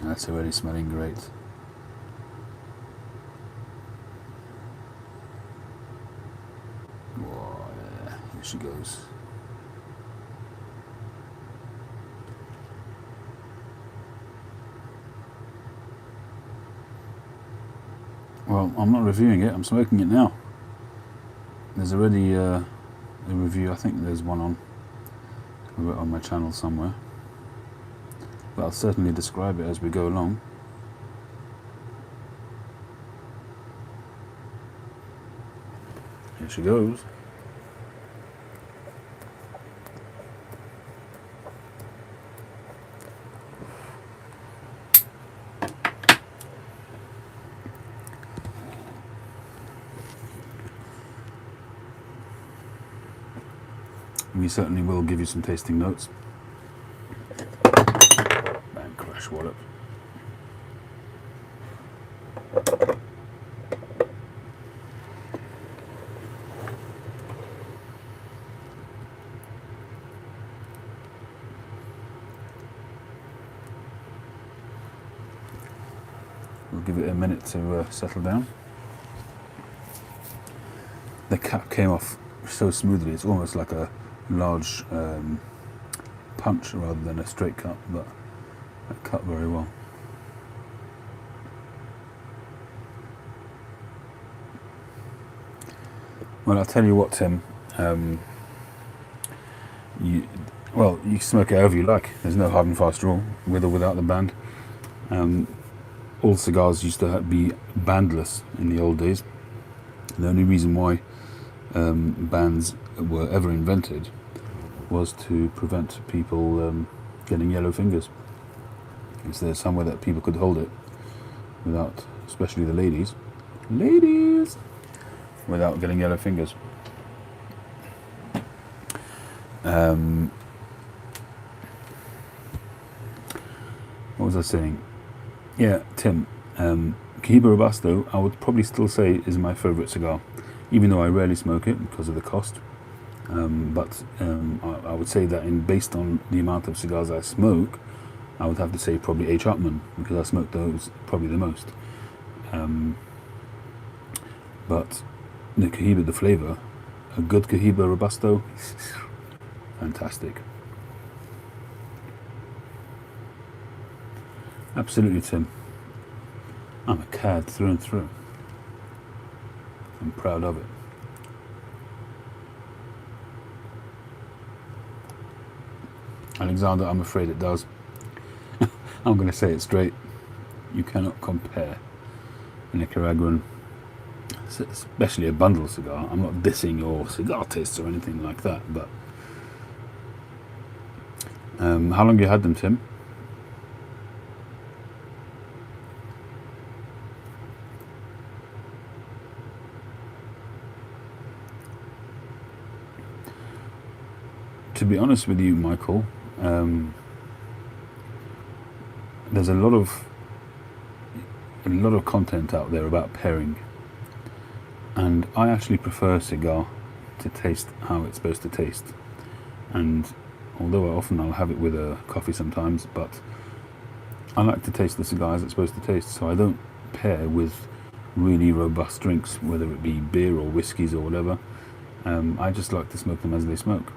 That's already smelling great. Whoa, yeah, here she goes. Well, I'm not reviewing it, I'm smoking it now. There's already a review, I think there's one on my channel somewhere. But I'll certainly describe it as we go along. Here she goes. We certainly will give you some tasting notes. Bang, crash wallop. We'll give it a minute to settle down. The cap came off so smoothly, it's almost like a large punch rather than a straight cut, but it cut very well. Well, I'll tell you what, Tim, you smoke it however you like. There's no hard and fast rule, with or without the band. All cigars used to be bandless in the old days. The only reason why bands were ever invented was to prevent people getting yellow fingers. Is there somewhere that people could hold it without, especially the ladies, without getting yellow fingers? What was I saying? Yeah, Tim, Cohiba Robusto, I would probably still say is my favourite cigar, even though I rarely smoke it because of the cost. But I would say that based on the amount of cigars I smoke, I would have to say probably H. Upmann, because I smoke those probably the most. But the Cohiba, the flavour, a good Cohiba Robusto, fantastic. Absolutely, Tim. I'm a cad through and through. I'm proud of it. Alexander, I'm afraid it does. I'm going to say it straight. You cannot compare a Nicaraguan, especially a bundle cigar. I'm not dissing your cigar tastes or anything like that, but how long have you had them, Tim? To be honest with you, Michael, there's a lot of content out there about pairing, and I actually prefer a cigar to taste how it's supposed to taste. And although I'll have it with a coffee sometimes, but I like to taste the cigar as it's supposed to taste, so I don't pair with really robust drinks, whether it be beer or whiskies or whatever. I just like to smoke them as they smoke.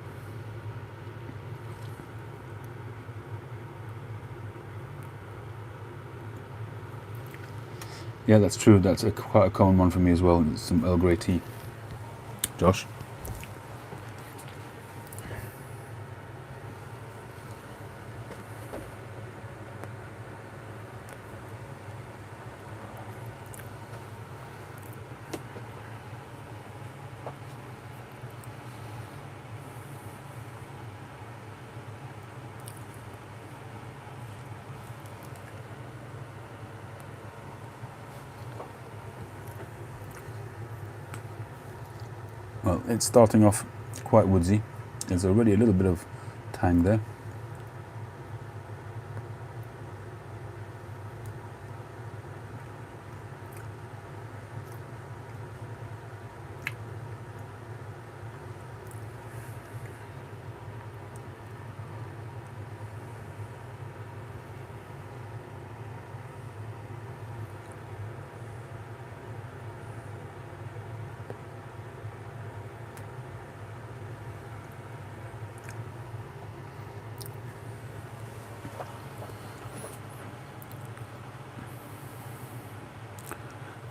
Yeah, that's true. That's quite a common one for me as well. It's some Earl Grey tea. Josh? Well, it's starting off quite woodsy. There's already a little bit of tang there.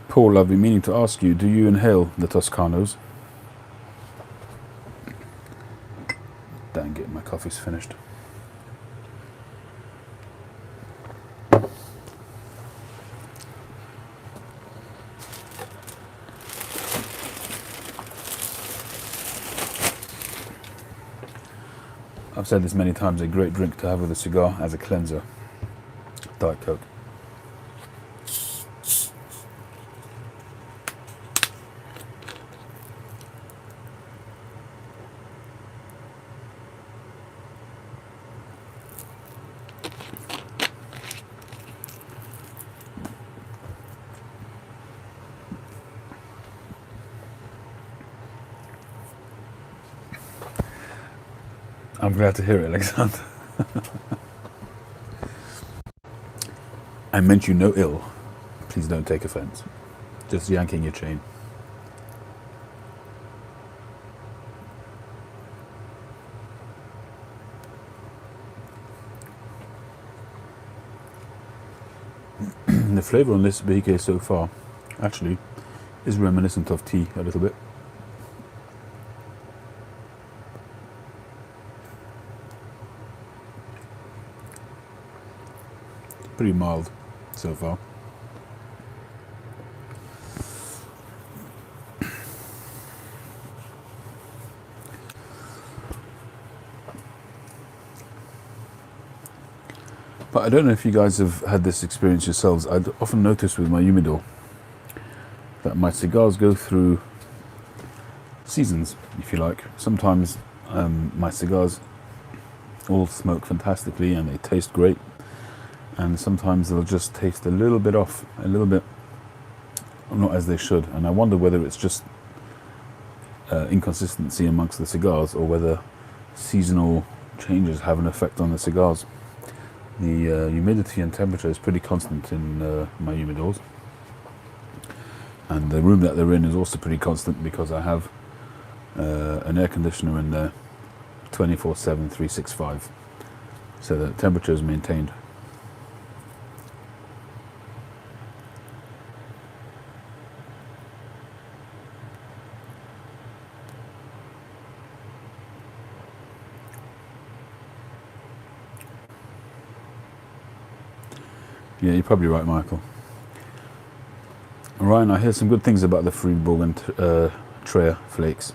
Paul, I've been meaning to ask you, do you inhale the Toscanos? Dang it, my coffee's finished. I've said this many times, a great drink to have with a cigar as a cleanser. Diet Coke. I'm glad to hear it, Alexander. I meant you no ill. Please don't take offense. Just yanking your chain. The flavour on this BK so far actually is reminiscent of tea a little bit. Pretty mild so far. But I don't know if you guys have had this experience yourselves. I'd often notice with my humidor that my cigars go through seasons, if you like. Sometimes my cigars all smoke fantastically and they taste great, and sometimes they'll just taste a little bit off, a little bit not as they should, and I wonder whether it's just inconsistency amongst the cigars or whether seasonal changes have an effect on the cigars. The humidity and temperature is pretty constant in my humidors, and the room that they're in is also pretty constant because I have an air conditioner in there 24/7, 365, so the temperature is maintained. Yeah, you're probably right, Michael. Ryan, I hear some good things about the Friedberg and Rattrays flakes.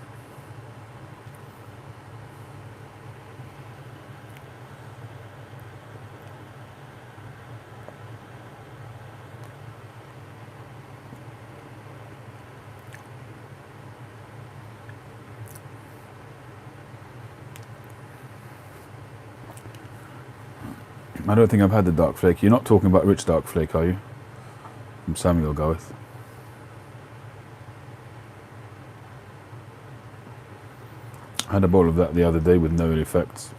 I don't think I've had the dark flake. You're not talking about rich dark flake, are you? From Samuel Goeth. I had a bowl of that the other day with no ill effects.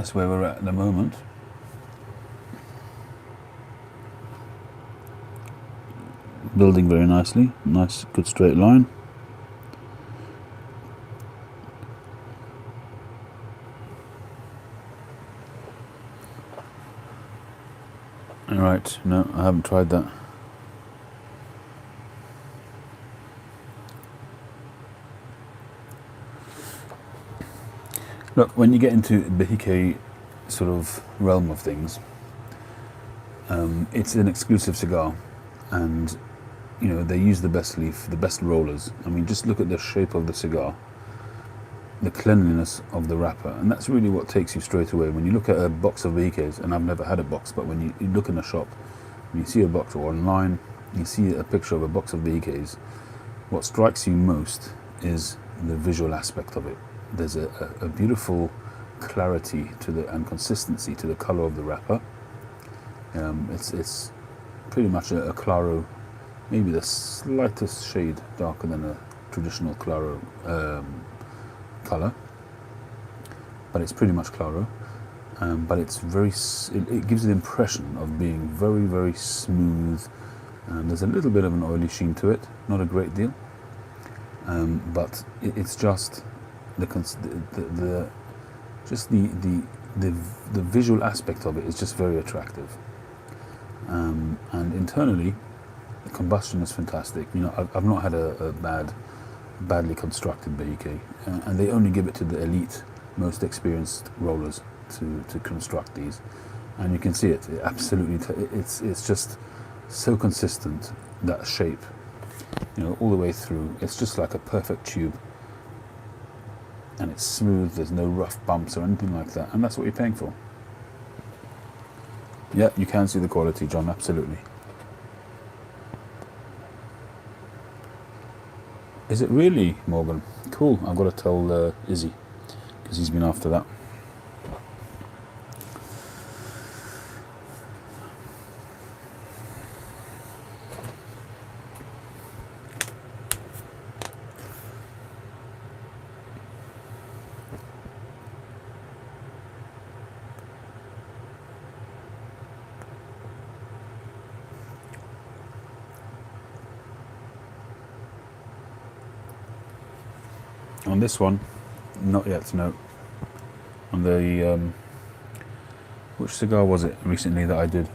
That's where we're at the moment. Building very nicely, nice, good straight line. Alright, no, I haven't tried that. Look, when you get into the Bahike sort of realm of things, it's an exclusive cigar, and you know they use the best leaf, the best rollers. I mean, just look at the shape of the cigar, the cleanliness of the wrapper, and that's really what takes you straight away. When you look at a box of Bahikes, and I've never had a box, but when you look in a shop, when you see a box or online, you see a picture of a box of Bahikes, what strikes you most is the visual aspect of it. There's a beautiful clarity to the and consistency to the color of the wrapper. It's pretty much a claro, maybe the slightest shade darker than a traditional claro color, but it's pretty much claro. But it's it gives the impression of being very, very smooth. There's a little bit of an oily sheen to it, not a great deal, but it's just the visual aspect of it is just very attractive. And internally, the combustion is fantastic. You know, I've not had a badly constructed Bahike, and they only give it to the elite, most experienced rollers to construct these, and you can see it. It absolutely, it's just so consistent, that shape, you know, all the way through. It's just like a perfect tube, and it's smooth. There's no rough bumps or anything like that, and that's what you're paying for. Yeah, you can see the quality, John, absolutely. Is it really, Morgan? Cool, I've got to tell Izzy, because he's been after that. On this one, not yet, no. On the, which cigar was it recently that I did?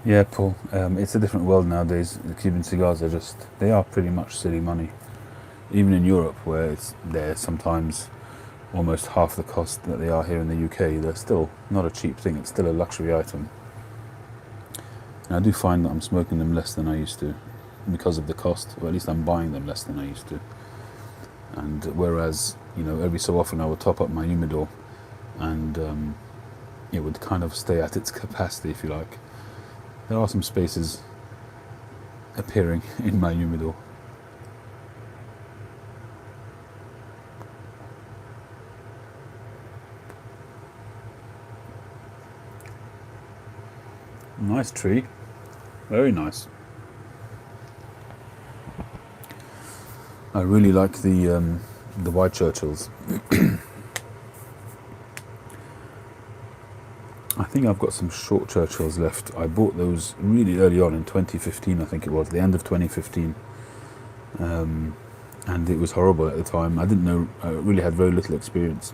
Yeah, Paul, it's a different world nowadays. The Cuban cigars are they are pretty much silly money. Even in Europe, where they're sometimes almost half the cost that they are here in the UK, they're still not a cheap thing. It's still a luxury item. And I do find that I'm smoking them less than I used to because of the cost, or at least I'm buying them less than I used to. And whereas, you know, every so often I would top up my humidor, and it would kind of stay at its capacity, if you like. There are some spaces appearing in my humidor. Nice tree, very nice. I really like the white Churchills. I think I've got some short Churchills left. I bought those really early on in 2015, I think it was, the end of 2015. And it was horrible at the time. I didn't know, I really had very little experience.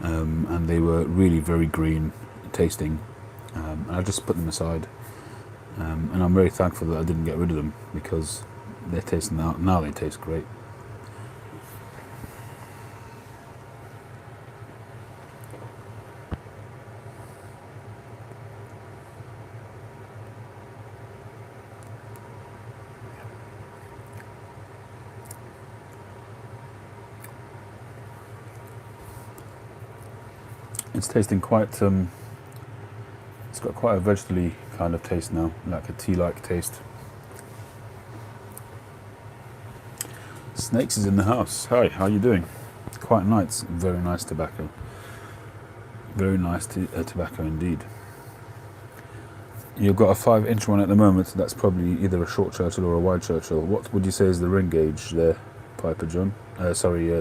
And they were really very green tasting. And I just put them aside. And I'm very thankful that I didn't get rid of them, because they taste now they taste great. It's tasting quite, it's got quite a vegetable kind of taste now, like a tea-like taste. Snakes is in the house. Hi, how are you doing? Quite nice, very nice tobacco. Very nice tobacco indeed. You've got a 5-inch one at the moment. That's probably either a short Churchill or a wide Churchill. What would you say is the ring gauge there, Piper John?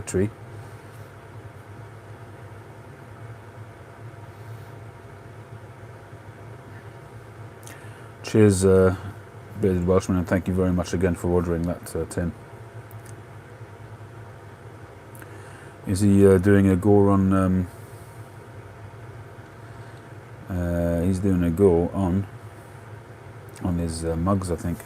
Tree. Cheers, Bearded Welshman, and thank you very much again for ordering that tin. Is he doing a gore on... he's doing a gore on his mugs, I think.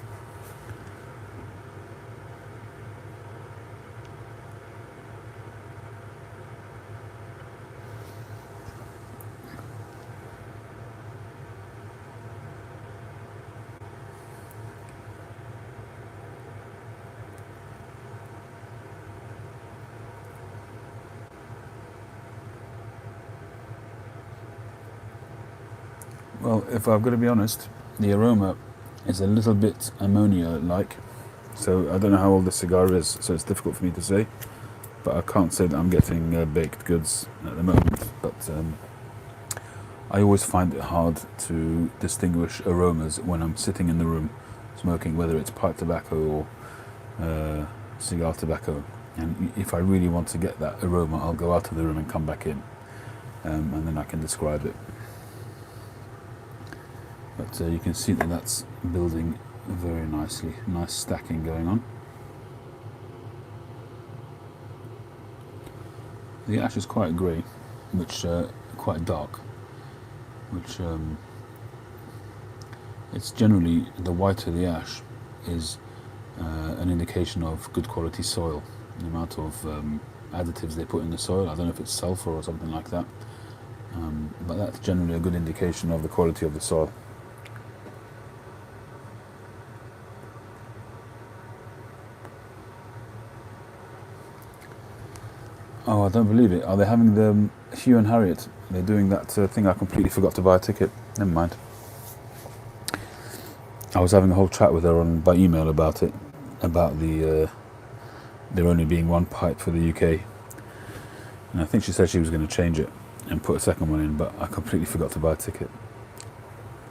Well, if I've got to be honest, the aroma is a little bit ammonia-like. So I don't know how old this cigar is, so it's difficult for me to say. But I can't say that I'm getting baked goods at the moment. But I always find it hard to distinguish aromas when I'm sitting in the room smoking, whether it's pipe tobacco or cigar tobacco. And if I really want to get that aroma, I'll go out of the room and come back in, and then I can describe it. But you can see that that's building very nicely. Nice stacking going on. The ash is quite grey, which quite dark, which it's generally, the whiter the ash is an indication of good quality soil. The amount of additives they put in the soil, I don't know if it's sulfur or something like that, but that's generally a good indication of the quality of the soil. Oh, I don't believe it. Are they having the Hugh and Harriet? They're doing that thing. I completely forgot to buy a ticket. Never mind. I was having a whole chat with her by email about it, about the there only being one pipe for the UK, and I think she said she was going to change it and put a second one in, but I completely forgot to buy a ticket.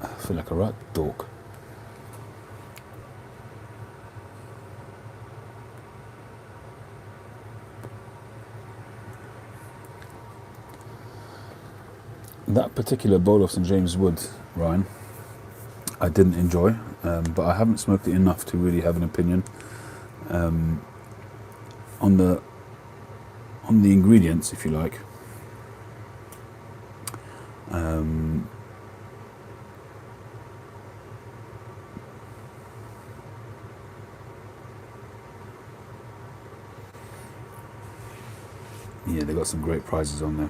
I feel like a right dork. That particular bowl of St James Wood, Ryan, I didn't enjoy, but I haven't smoked it enough to really have an opinion. On the ingredients, if you like, yeah, they got some great prizes on there.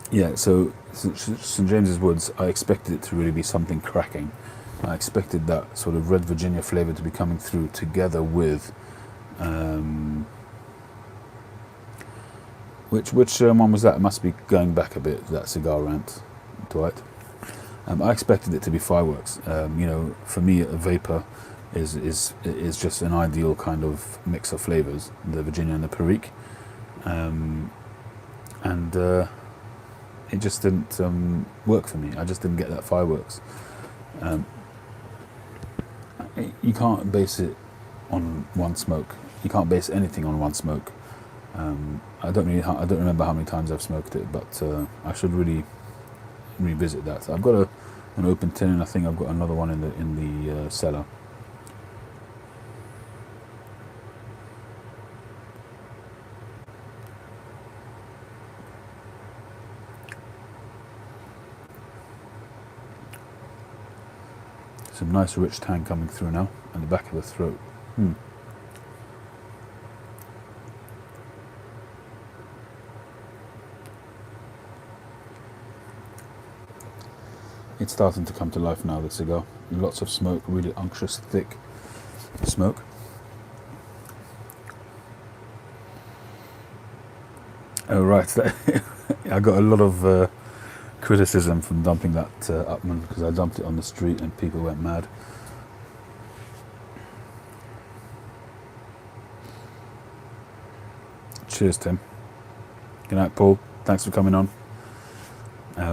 Yeah, so St James's Woods, I expected it to really be something cracking. I expected that sort of red Virginia flavour to be coming through together with which one was that? It must be going back a bit, that cigar rant, Dwight. I expected it to be fireworks. For me, a vapor is just an ideal kind of mix of flavours, the Virginia and the Perique, and it just didn't work for me. I just didn't get that fireworks. You can't base it on one smoke. You can't base anything on one smoke. I don't remember how many times I've smoked it, but I should really revisit that. I've got an open tin, and I think I've got another one in the cellar. Some nice rich tang coming through now, and the back of the throat. It's starting to come to life now, the cigar. Lots of smoke, really unctuous, thick smoke. Oh, right. I got a lot of criticism from dumping that Upman, because I dumped it on the street and people went mad. Cheers, Tim. Good night, Paul. Thanks for coming on.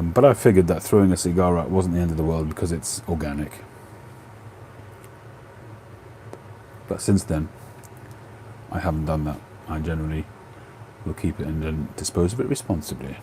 But I figured that throwing a cigar out wasn't the end of the world because it's organic. But since then, I haven't done that. I generally will keep it and then dispose of it responsibly.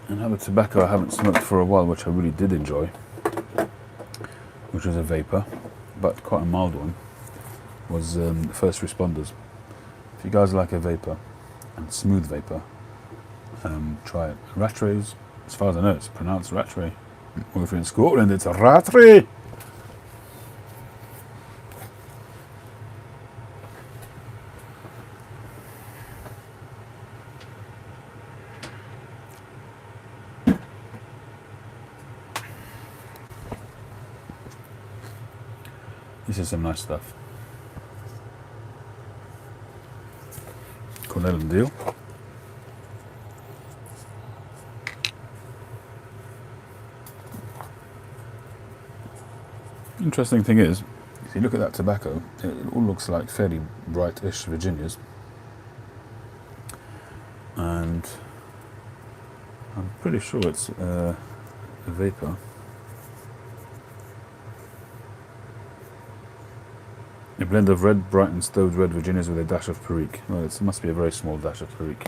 Another tobacco I haven't smoked for a while, which I really did enjoy, which was a vapor, but quite a mild one, was First Responders. If you guys like a vapor, and smooth vapor, try it. Rattrays, as far as I know, it's pronounced Rattray. Or if you're in Scotland, it's a Rattray! This is some nice stuff. Cornell and Deal. Interesting thing is, if you look at that tobacco, it all looks like fairly brightish Virginias. And I'm pretty sure it's a vapor. A blend of red, bright and stowed red Virginias with a dash of Perique. Well, it must be a very small dash of Perique.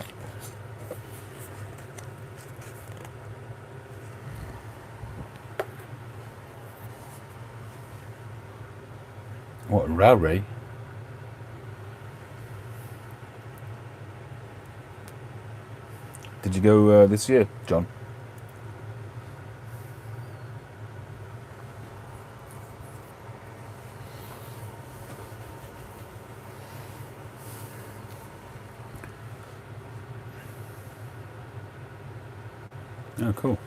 What, Rattrays? Did you go this year, John? Oh, cool.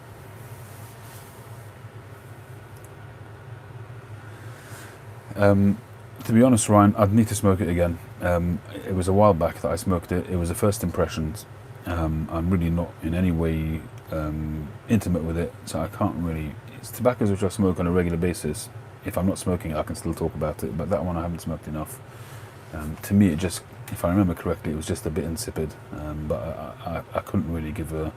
To be honest, Ryan, I'd need to smoke it again. It was a while back that I smoked it. It was the first impressions. I'm really not in any way intimate with it, so I can't really... It's tobaccos which I smoke on a regular basis. If I'm not smoking it, I can still talk about it, but that one I haven't smoked enough. To me, it just, if I remember correctly, it was just a bit insipid, but I couldn't really give a...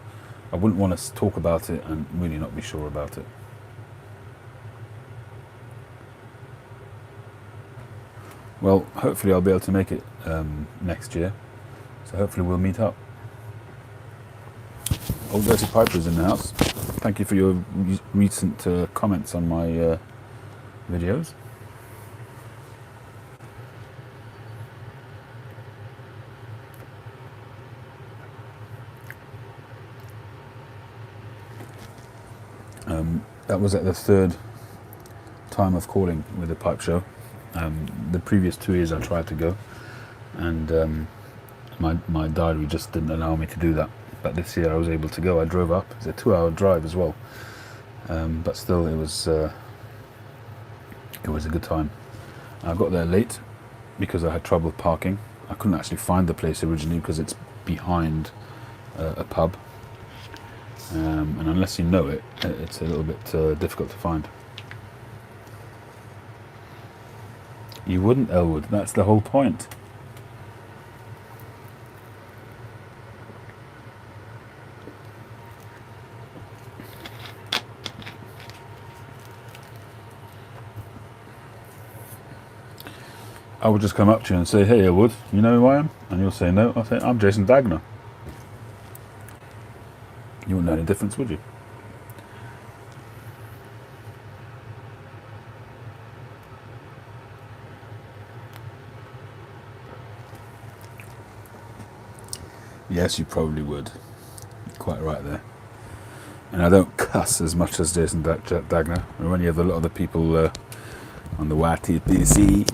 I wouldn't want to talk about it and really not be sure about it. Well, hopefully I'll be able to make it next year, so hopefully we'll meet up. Old Dirty Piper's in the house. Thank you for your recent comments on my videos. That was at the third time of calling with the pipe show. The previous 2 years I tried to go, and my diary just didn't allow me to do that. But this year I was able to go. I drove up. It's a 2-hour drive as well, but still it was a good time. I got there late because I had trouble parking. I couldn't actually find the place originally because it's behind a pub, and unless you know it, it's a little bit difficult to find. You wouldn't, Elwood. That's the whole point. I would just come up to you and say, "Hey, Elwood, you know who I am?" And you'll say, "No." I'll say, "I'm Jason Dagner." You wouldn't know any difference, would you? Yes, you probably would. Quite right there. And I don't cuss as much as Jason Dagner, or any of the lot of the people on the YTPC.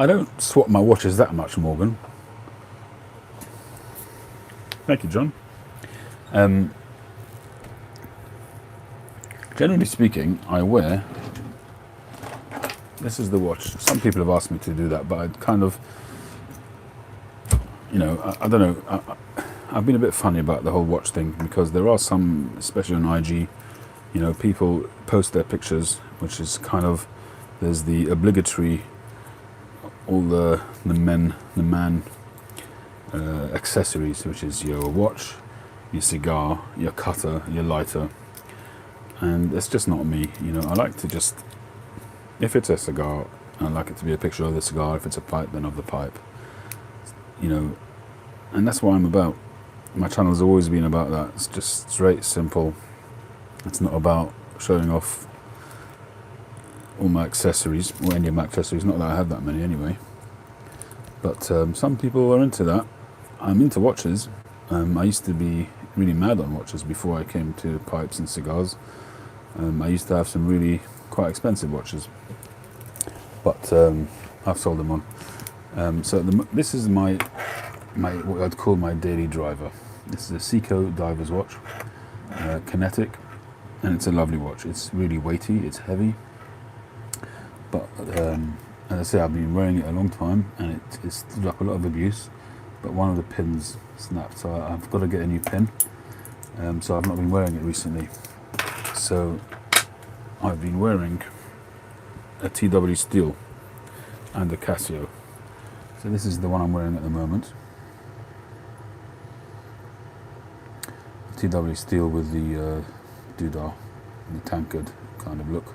I don't swap my watches that much, Morgan. Thank you, John. Generally speaking, I wear... This is the watch. Some people have asked me to do that, but I kind of... You know, I don't know. I've been a bit funny about the whole watch thing, because there are some, especially on IG, you know, people post their pictures, which is kind of... There's the obligatory... all the man accessories, which is your watch, your cigar, your cutter, your lighter, and it's just not me. You know, I like to just, if it's a cigar, I like it to be a picture of the cigar. If it's a pipe, then of the pipe. You know, and that's what I'm about. My channel's always been about that. It's just straight, simple. It's not about showing off all my accessories, or any of my accessories. Not that I have that many anyway. But some people are into that. I'm into watches. I used to be really mad on watches before I came to pipes and cigars. I used to have some really quite expensive watches, but I've sold them on. So this is my what I'd call my daily driver. This is a Seiko diver's watch, kinetic, and it's a lovely watch. It's really weighty, it's heavy, but as I say, I've been wearing it a long time, and it's stood up a lot of abuse, but one of the pins snapped, so I've got to get a new pin. So I've not been wearing it recently. So I've been wearing a TW Steel and a Casio. So this is the one I'm wearing at the moment. TW Steel with the doodah, the tankard kind of look.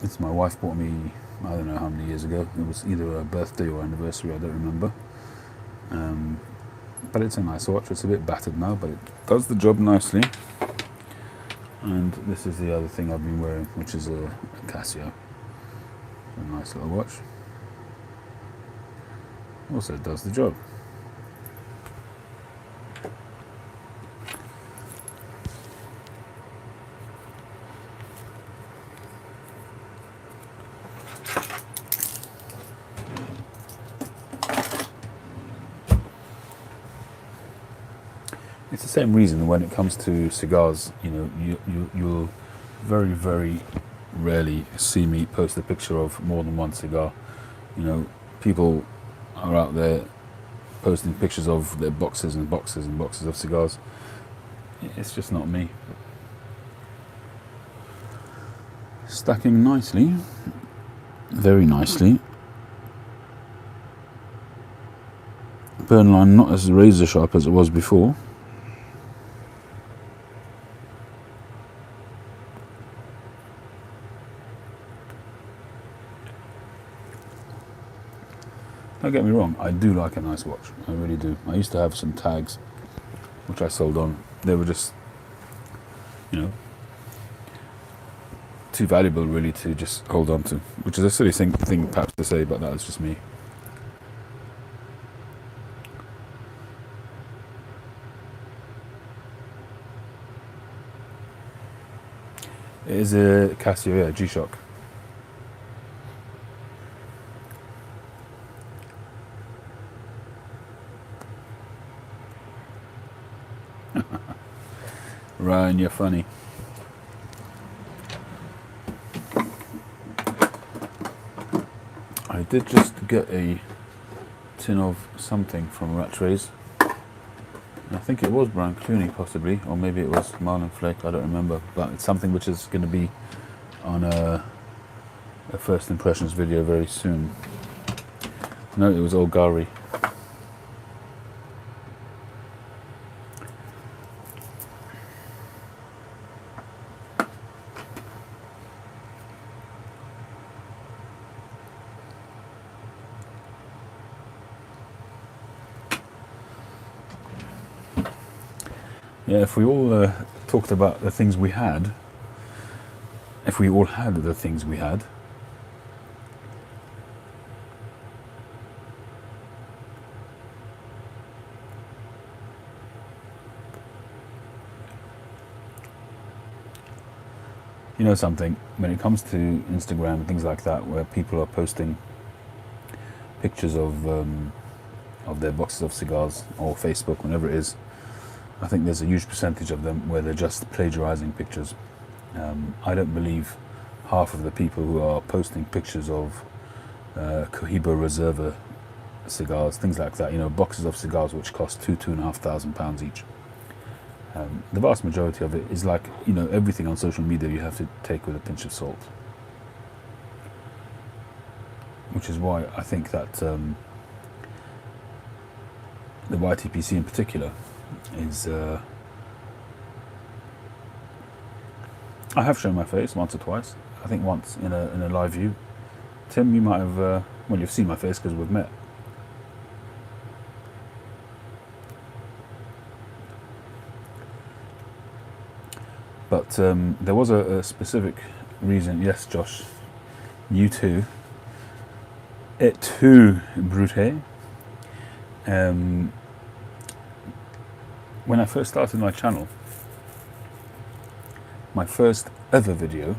It's my wife bought me, I don't know how many years ago. It was either a birthday or anniversary, I don't remember. But it's a nice watch. It's a bit battered now, but it does the job nicely. And this is the other thing I've been wearing, which is a Casio. A nice little watch. Also does the job. It's the same reason when it comes to cigars, you know, you'll very, very rarely see me post a picture of more than one cigar. You know, people are out there posting pictures of their boxes and boxes and boxes of cigars. It's just not me. Stacking nicely, very nicely. Burn line not as razor sharp as it was before. Don't get me wrong, I do like a nice watch. I really do. I used to have some tags, which I sold on. They were just, you know, too valuable really to just hold on to. Which is a silly thing perhaps to say, but that's just me. It is a Casio, yeah, G-Shock. Ryan, you're funny. I did just get a tin of something from Rattrays. I think it was brown Clooney possibly, or maybe it was Marlin Flake, I don't remember. But it's something which is going to be on a first impressions video very soon. No, it was all Gari. Yeah, if we all talked about the things we had, if we all had the things we had, You know something, when it comes to Instagram and things like that, where people are posting pictures of their boxes of cigars, or Facebook, whenever it is, I think there's a huge percentage of them where they're just plagiarizing pictures. I don't believe half of the people who are posting pictures of Cohiba Reserva cigars, things like that, you know, boxes of cigars which cost £2,500 each. The vast majority of it is like, you know, everything on social media you have to take with a pinch of salt. Which is why I think that the YTPC in particular is... I have shown my face once or twice. I think once in a live view. Tim, you might have... well, you've seen my face because we've met. But there was a specific reason. Yes, Josh, you too. Et tu, Brute. When I first started my channel, my first ever video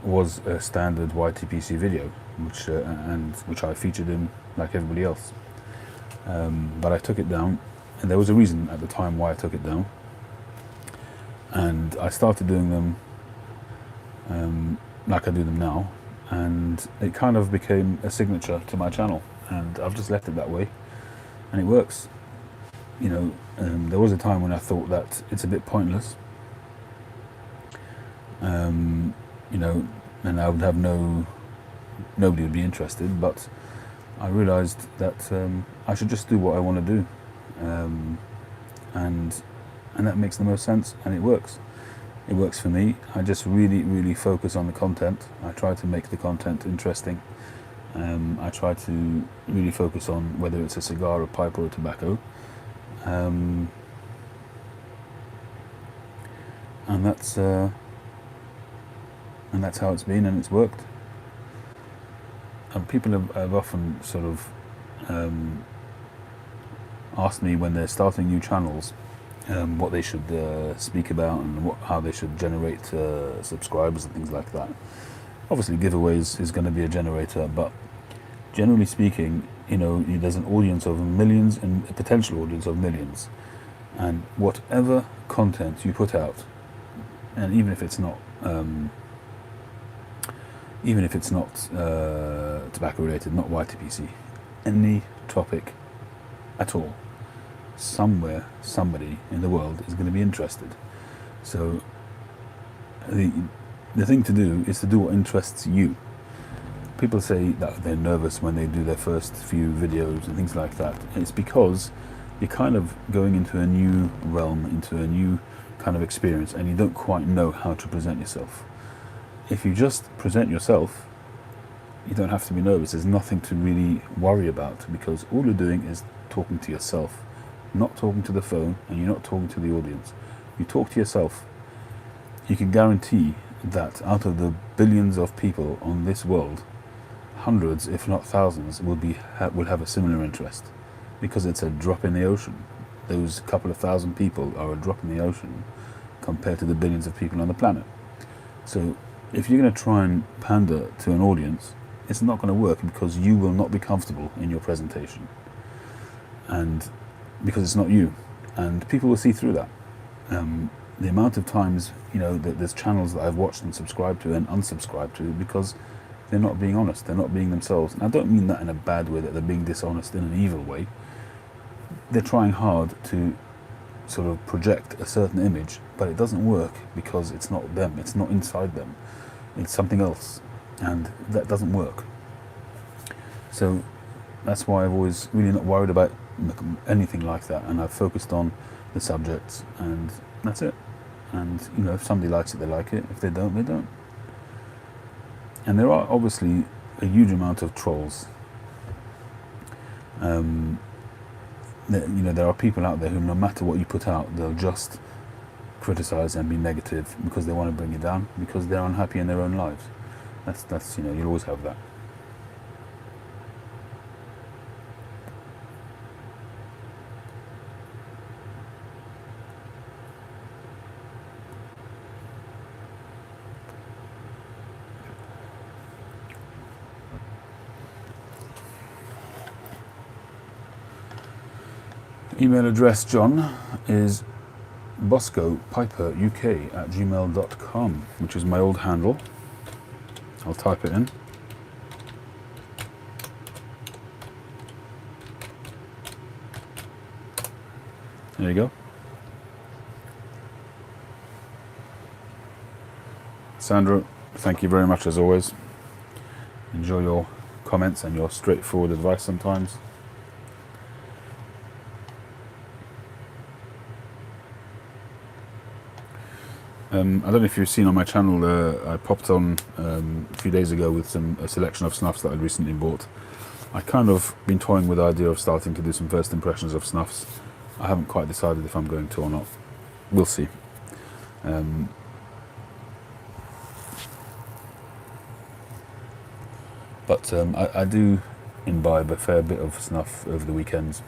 was a standard YTPC video, which I featured in like everybody else. But I took it down, and there was a reason at the time why I took it down. And I started doing them like I do them now, and it kind of became a signature to my channel, and I've just left it that way, and it works. You know, there was a time when I thought that it's a bit pointless, you know, and I would have nobody would be interested, but I realized that I should just do what I want to do, and that makes the most sense, and it works. It works for me. I just really focus on the content. I try to make the content interesting. I try to really focus on whether it's a cigar, a pipe, or a tobacco. And that's how it's been, and it's worked. And people have often sort of asked me when they're starting new channels what they should speak about, and how they should generate subscribers and things like that. Obviously, giveaways is going to be a generator, but generally speaking, you know, there's an audience of millions and a potential audience of millions, and whatever content you put out, and even if it's not tobacco related, not YTPC, any topic at all, somewhere somebody in the world is going to be interested. So the thing to do is to do what interests you. People say that they're nervous when they do their first few videos and things like that. It's because you're kind of going into a new realm, into a new kind of experience, and you don't quite know how to present yourself. If you just present yourself, you don't have to be nervous. There's nothing to really worry about, because all you're doing is talking to yourself, not talking to the phone, and you're not talking to the audience. You talk to yourself. You can guarantee that out of the billions of people on this world, hundreds, if not thousands, will have a similar interest, because it's a drop in the ocean. Those couple of thousand people are a drop in the ocean compared to the billions of people on the planet. So if you're going to try and pander to an audience, it's not going to work, because you will not be comfortable in your presentation, and because it's not you, and people will see through that. The amount of times, you know, that there's channels that I've watched and subscribed to and unsubscribed to because they're not being honest, they're not being themselves. And I don't mean that in a bad way, that they're being dishonest in an evil way. They're trying hard to sort of project a certain image, but it doesn't work because it's not them, it's not inside them, it's something else, and that doesn't work. So that's why I've always really not worried about anything like that, and I've focused on the subjects, and that's it. And you know, if somebody likes it, they like it. If they don't, they don't. And there are obviously a huge amount of trolls. You know, there are people out there who, no matter what you put out, they'll just criticize and be negative because they want to bring you down, because they're unhappy in their own lives. That's you know, you'll always have that. Email address, John, is boscopiperuk@gmail.com, which is my old handle. I'll type it in. There you go. Sandra, thank you very much as always. Enjoy your comments and your straightforward advice sometimes. I don't know if you've seen on my channel, I popped on a few days ago with a selection of snuffs that I'd recently bought. I kind of been toying with the idea of starting to do some first impressions of snuffs. I haven't quite decided if I'm going to or not. We'll see. But I do imbibe a fair bit of snuff over the weekends.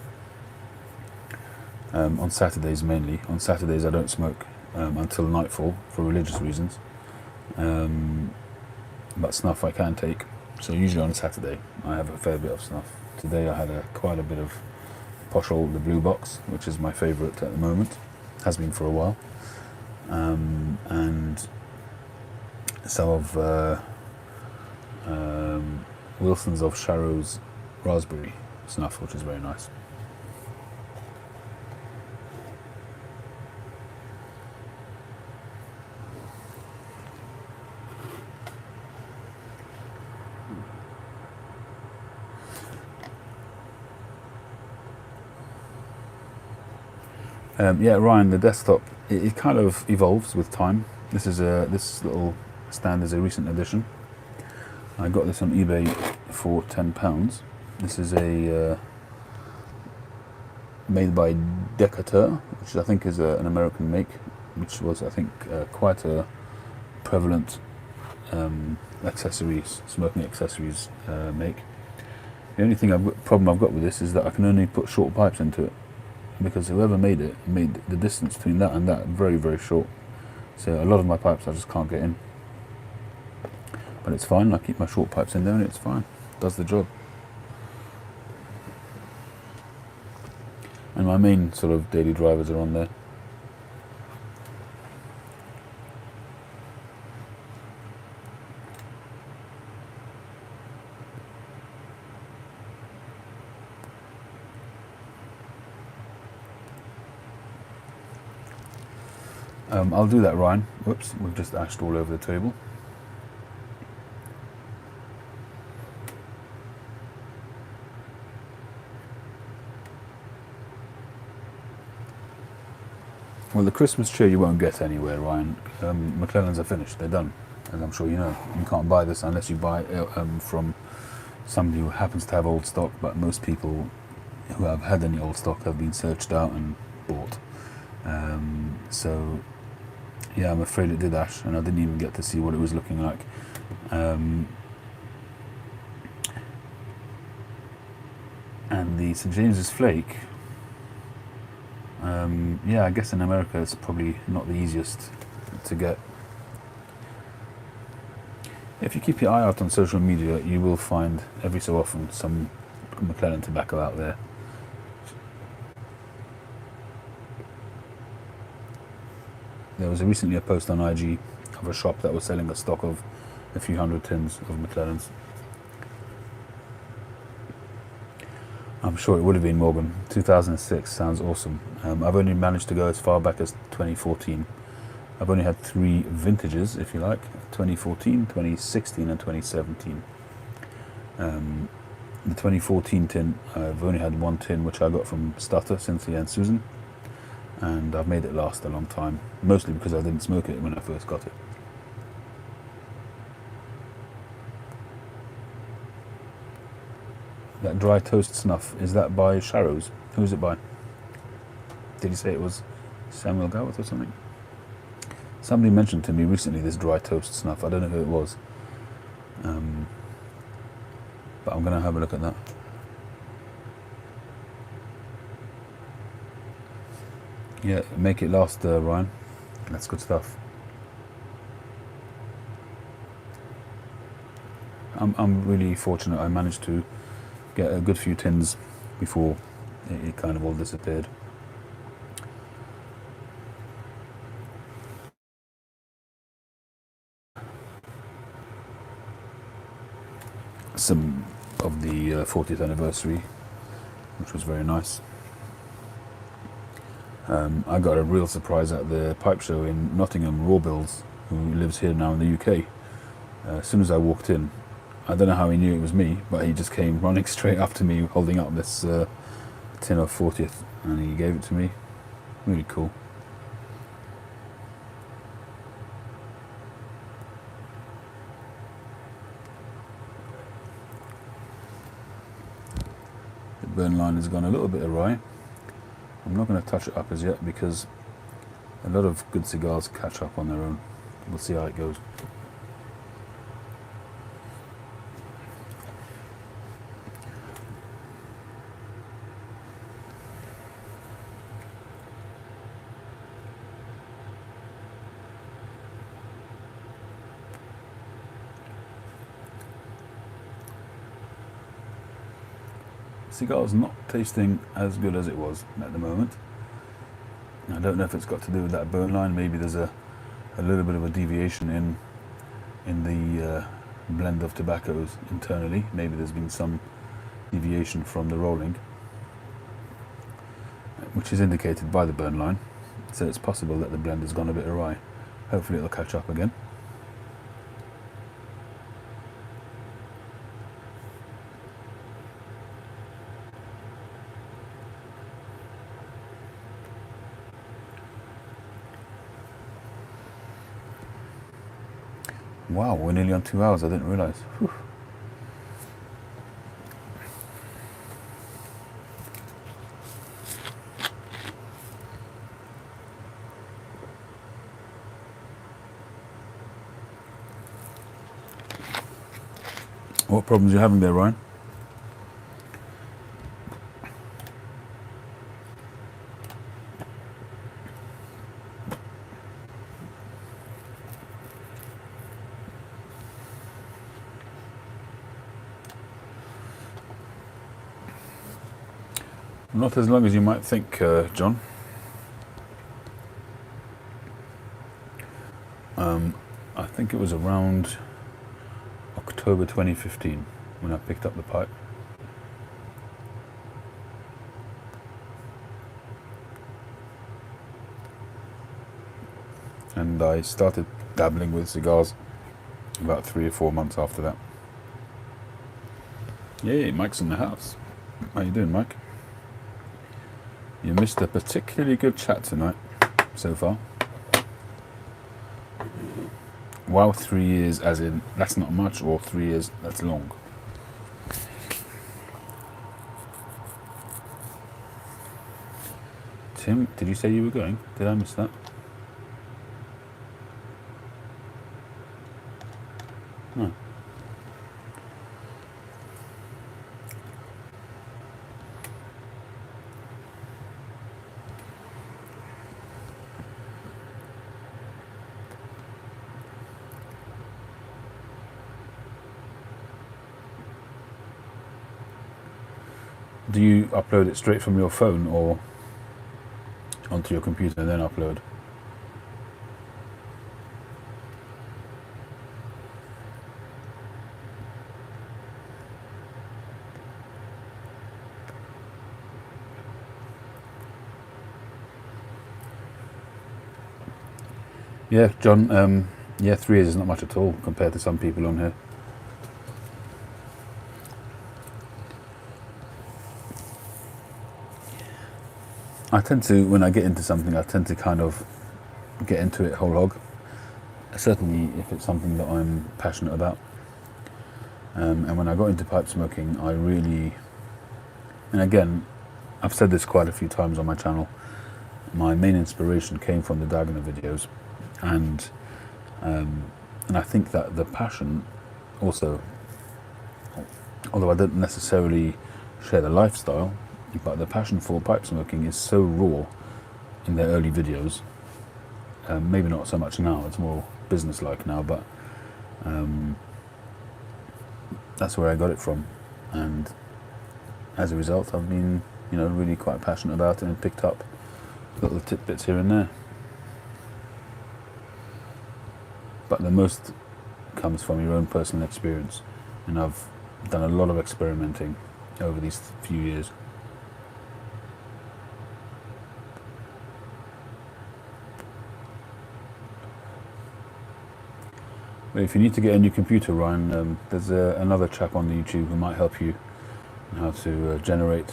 On Saturdays mainly. On Saturdays I don't smoke until nightfall for religious reasons. But snuff I can take. So usually on a Saturday I have a fair bit of snuff. Today I had quite a bit of Poshol, the blue box, which is my favourite at the moment. Has been for a while. And some of Wilson's of Sharrow's raspberry snuff, which is very nice. Yeah, Ryan, the desktop, it kind of evolves with time. This little stand is a recent addition. I got this on eBay for £10. This is made by Decatur, which I think is an American make, which was, I think, quite a prevalent smoking accessories make. The only problem I've got with this is that I can only put short pipes into it, because whoever made it made the distance between that and that very, very short. So a lot of my pipes I just can't get in. But it's fine, I keep my short pipes in there and it's fine. Does the job. And my main sort of daily drivers are on there. I'll do that, Ryan. Whoops, we've just ashed all over the table. Well, the Christmas cheer you won't get anywhere, Ryan. McClellan's are finished, they're done. As I'm sure you know. You can't buy this unless you buy it from somebody who happens to have old stock, but most people who have had any old stock have been searched out and bought. So, yeah, I'm afraid it did ash, and I didn't even get to see what it was looking like. And the St. James's Flake, yeah, I guess in America it's probably not the easiest to get. If you keep your eye out on social media, you will find every so often some McClellan tobacco out there. There was recently a post on IG of a shop that was selling a stock of a few hundred tins of McClellans. I'm sure it would have been Morgan. 2006 sounds awesome. I've only managed to go as far back as 2014. I've only had 3 vintages, if you like: 2014, 2016, and 2017. The 2014 tin, I've only had 1 tin, which I got from Stutter, Cynthia, and Susan, and I've made it last a long time, mostly because I didn't smoke it when I first got it. That dry toast snuff, is that by Sharrow's? Who is it by? Did you say it was Samuel Gowith or something? Somebody mentioned to me recently this dry toast snuff. I don't know who it was. But I'm going to have a look at that. Yeah, make it last, Ryan. That's good stuff. I'm really fortunate I managed to get a good few tins before it kind of all disappeared. some of the 40th anniversary, which was very nice. I got a real surprise at the pipe show in Nottingham. Rawbills, who lives here now in the UK, as soon as I walked in, I don't know how he knew it was me, but he just came running straight after me holding up this tin of 40th, and he gave it to me. Really cool. The burn line has gone a little bit awry. I'm not going to touch it up as yet because a lot of good cigars catch up on their own. We'll see how it goes. Cigar's not tasting as good as it was at the moment. I don't know if it's got to do with that burn line. Maybe there's a little bit of a deviation in the blend of tobaccos internally. Maybe there's been some deviation from the rolling, which is indicated by the burn line. So it's possible that the blend has gone a bit awry. Hopefully it'll catch up again. Wow, we're nearly on 2 hours, I didn't realise. Whew. What problems are you having there, Ryan? Not as long as you might think, John. I think it was around October 2015 when I picked up the pipe. And I started dabbling with cigars about 3 or 4 months after that. Yay, Mike's in the house. How you doing, Mike? You missed a particularly good chat tonight, so far. Wow, 3 years, as in, that's not much, or 3 years, that's long. Tim, did you say you were going? Did I miss that? No. Do you upload it straight from your phone or onto your computer and then upload? Yeah, John, yeah, 3 years is not much at all compared to some people on here. I tend to, when I get into something, I tend to kind of get into it whole hog. Certainly if it's something that I'm passionate about. And when I got into pipe smoking, I really, and again, I've said this quite a few times on my channel, my main inspiration came from the Dagenham videos. And I think that the passion also, although I don't necessarily share the lifestyle, but the passion for pipe smoking is so raw in their early videos. Maybe not so much now, it's more business-like now, but that's where I got it from. And as a result, I've been, really quite passionate about it and picked up little tidbits here and there. But the most comes from your own personal experience. And I've done a lot of experimenting over these few years. But if you need to get a new computer, Ryan, there's another chap on the YouTube who might help you on how to generate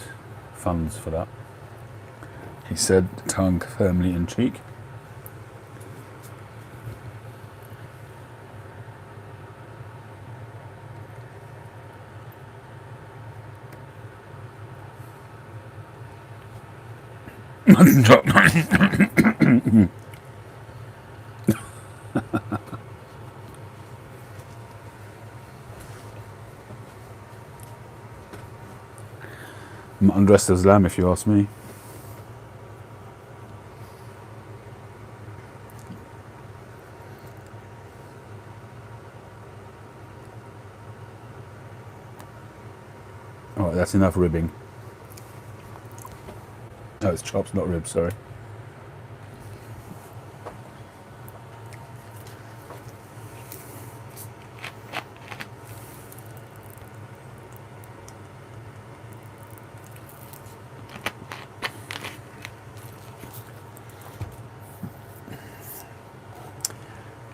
funds for that. He said, tongue firmly in cheek. I'm undressed as lamb, if you ask me. Alright, that's enough ribbing. Oh, it's chops, not ribs, sorry.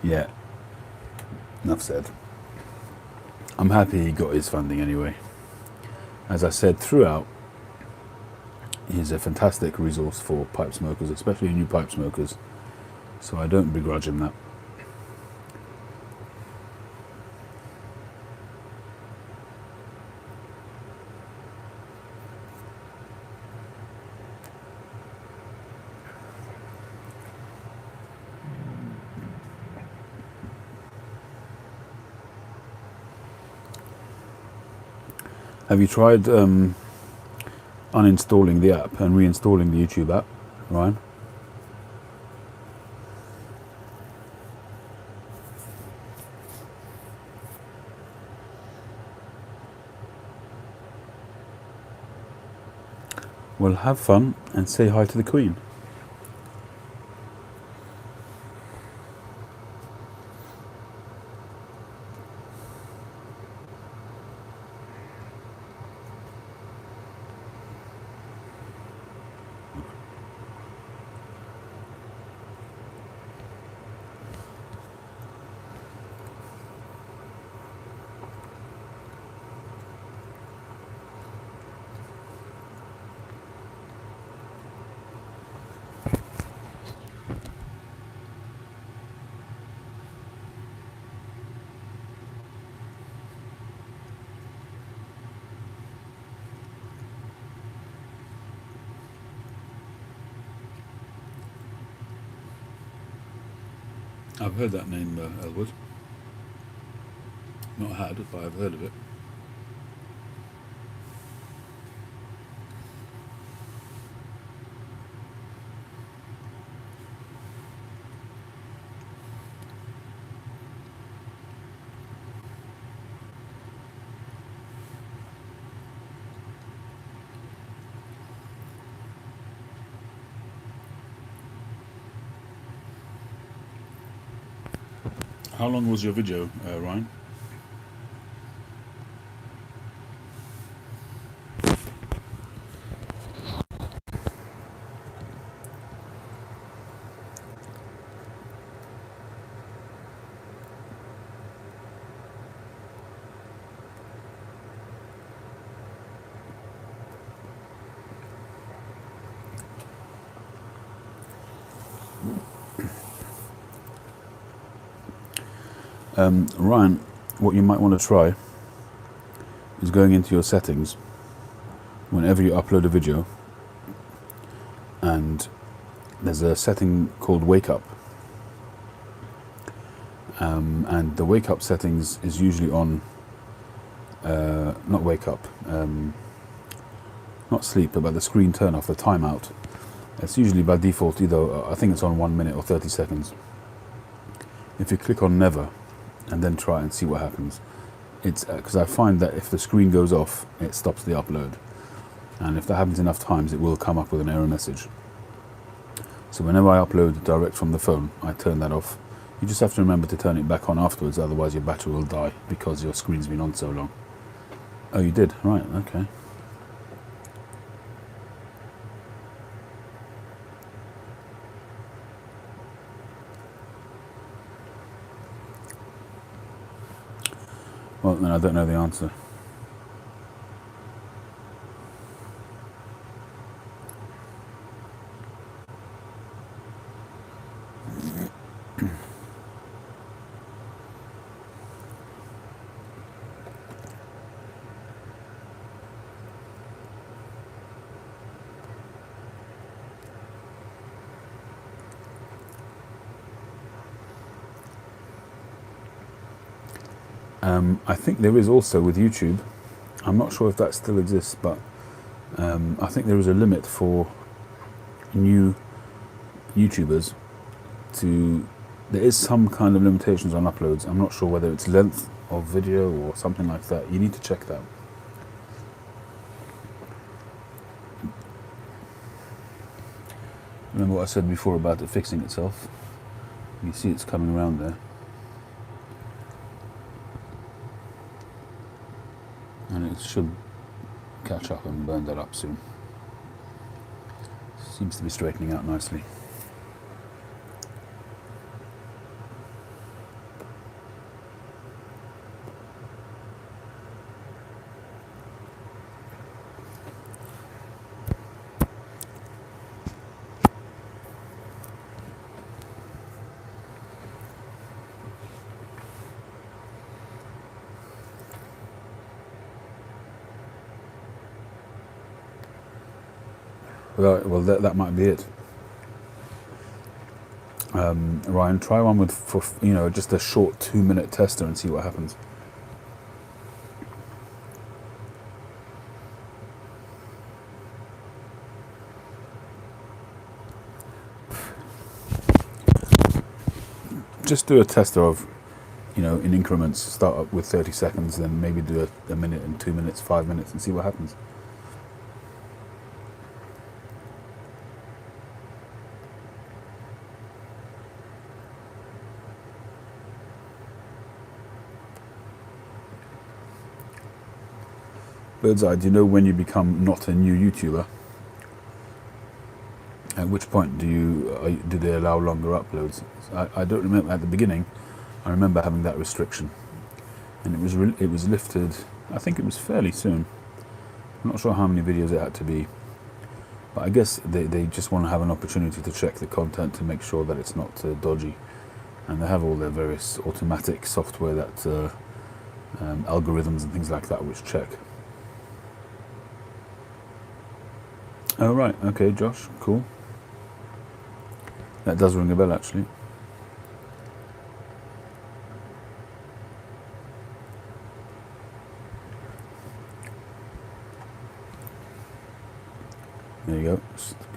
Yeah, enough said. I'm happy he got his funding anyway. As I said throughout, he's a fantastic resource for pipe smokers, especially new pipe smokers, so I don't begrudge him that. Have you tried uninstalling the app and reinstalling the YouTube app, Ryan? Well, have fun and say hi to the Queen. I've heard that name, Elwood. Not had it, but I've heard of it. How long was your video, Ryan? Ryan, what you might want to try is going into your settings whenever you upload a video, and there's a setting called wake up, and the wake up settings is usually on not wake up, not sleep, but the screen turn off, the timeout. It's usually by default either, I think it's on 1 minute or 30 seconds. If you click on never and then try and see what happens, it's because I find that if the screen goes off, it stops the upload, and if that happens enough times, it will come up with an error message. So whenever I upload direct from the phone, I turn that off. You just have to remember to turn it back on afterwards, otherwise your battery will die because your screen's been on so long. Oh, you did? Right, okay. Well, then I don't know the answer. I think there is also with YouTube, I'm not sure if that still exists, but I think there is a limit for new YouTubers to, there is some kind of limitations on uploads. I'm not sure whether it's length of video or something like that. You need to check that. Remember what I said before about it fixing itself? You see it's coming around there. And it should catch up and burn that up soon. Seems to be straightening out nicely. Well, that might be it. Ryan, try one with, for just a short 2-minute tester and see what happens. Just do a tester of, in increments. Start up with 30 seconds, then maybe do a minute and 2 minutes, 5 minutes, and see what happens. Bird's Eye, do you know when you become not a new YouTuber? At which point do they allow longer uploads? I don't remember at the beginning. I remember having that restriction, and it was lifted. I think it was fairly soon. I'm not sure how many videos it had to be, but I guess they just want to have an opportunity to check the content to make sure that it's not dodgy, and they have all their various automatic software that algorithms and things like that which check. Oh right, okay, Josh, cool. That does ring a bell, actually. There you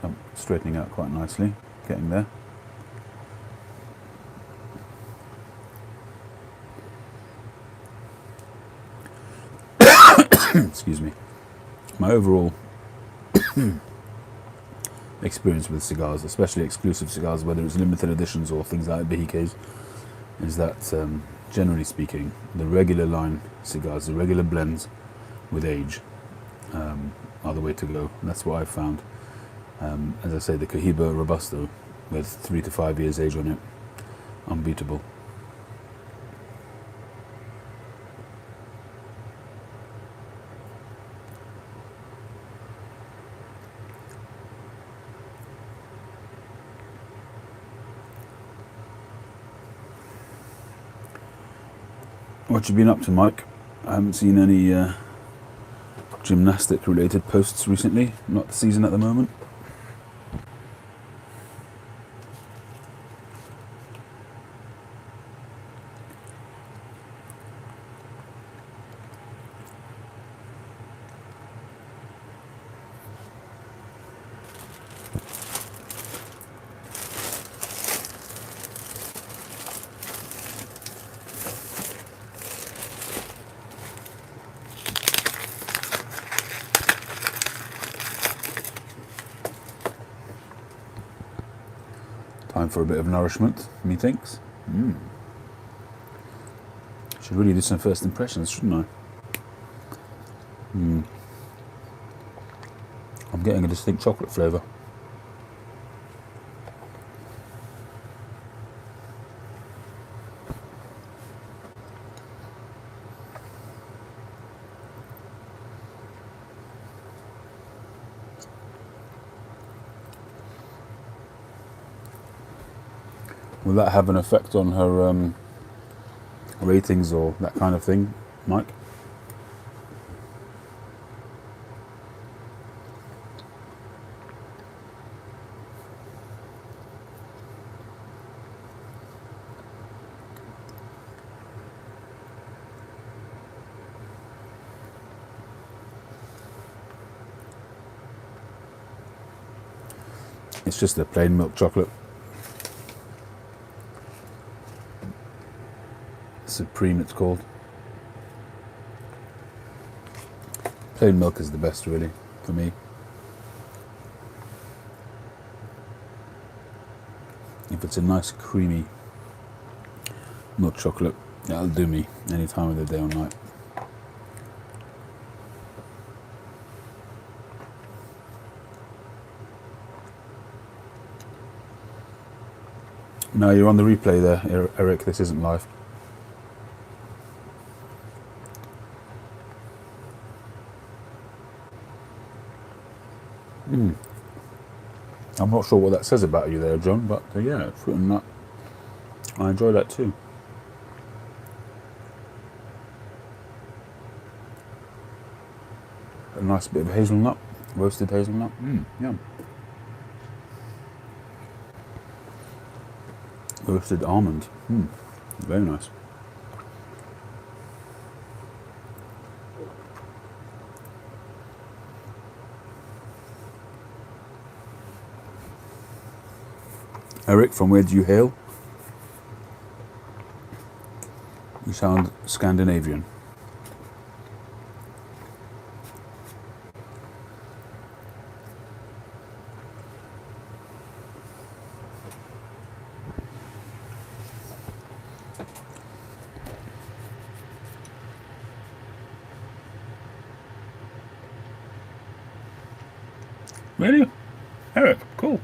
go, straightening out quite nicely, getting there. Excuse me. My overall experience with cigars, especially exclusive cigars, whether it's limited editions or things like Behikes, is that generally speaking, the regular line cigars, the regular blends with age, are the way to go. And that's what I've found. As I say, the Cohiba Robusto with 3 to 5 years age on it, unbeatable. What you been up to, Mike? I haven't seen any gymnastic related posts recently. Not the season at the moment. Time for a bit of nourishment, methinks. Should really do some first impressions, shouldn't I? I'm getting a distinct chocolate flavour. Will that have an effect on her ratings or that kind of thing, Mike? It's just a plain milk chocolate. Supreme, it's called. Plain milk is the best, really, for me. If it's a nice creamy milk chocolate, that'll do me any time of the day or night. No, you're on the replay there, Eric. This isn't live. I'm not sure what that says about you there, John, but yeah, fruit and nut. I enjoy that too. A nice bit of hazelnut, roasted hazelnut. Yum. Roasted almond. Very nice. Eric, from where do you hail? You sound Scandinavian. Really? Eric, cool.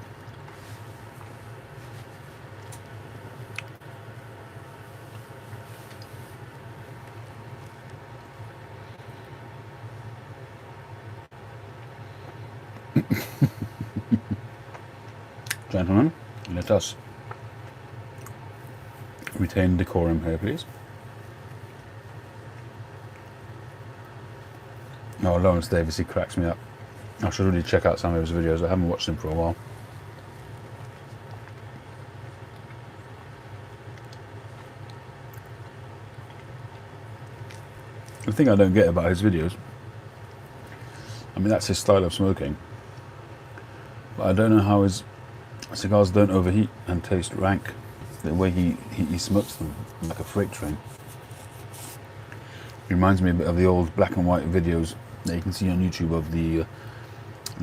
Gentlemen, let us retain decorum here, please. Oh, Lawrence Davis, he cracks me up. I should really check out some of his videos. I haven't watched him for a while. The thing I don't get about his videos, I mean, that's his style of smoking, but I don't know how his cigars don't overheat and taste rank the way he smokes them, like a freight train. Reminds me a bit of the old black and white videos that you can see on YouTube of the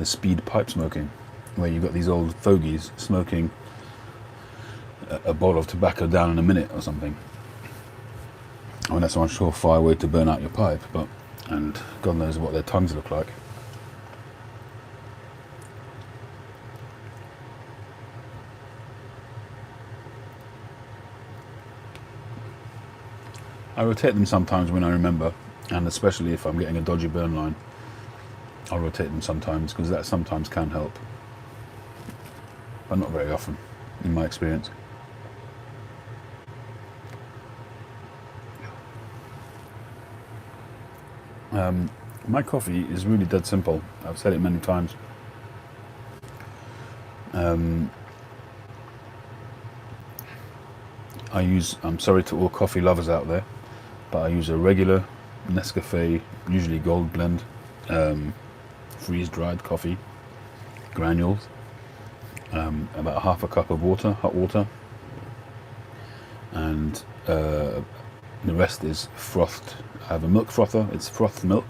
speed pipe smoking, where you've got these old fogies smoking a bowl of tobacco down in a minute or something. I mean, that's one surefire way to burn out your pipe, and God knows what their tongues look like. I rotate them sometimes when I remember, and especially if I'm getting a dodgy burn line, I'll rotate them sometimes, because that sometimes can help, but not very often, in my experience. My coffee is really dead simple. I've said it many times. I'm sorry to all coffee lovers out there, but I use a regular Nescafe, usually gold blend, freeze-dried coffee, granules, about half a cup of water, hot water, and the rest is frothed. I have a milk frother, it's frothed milk,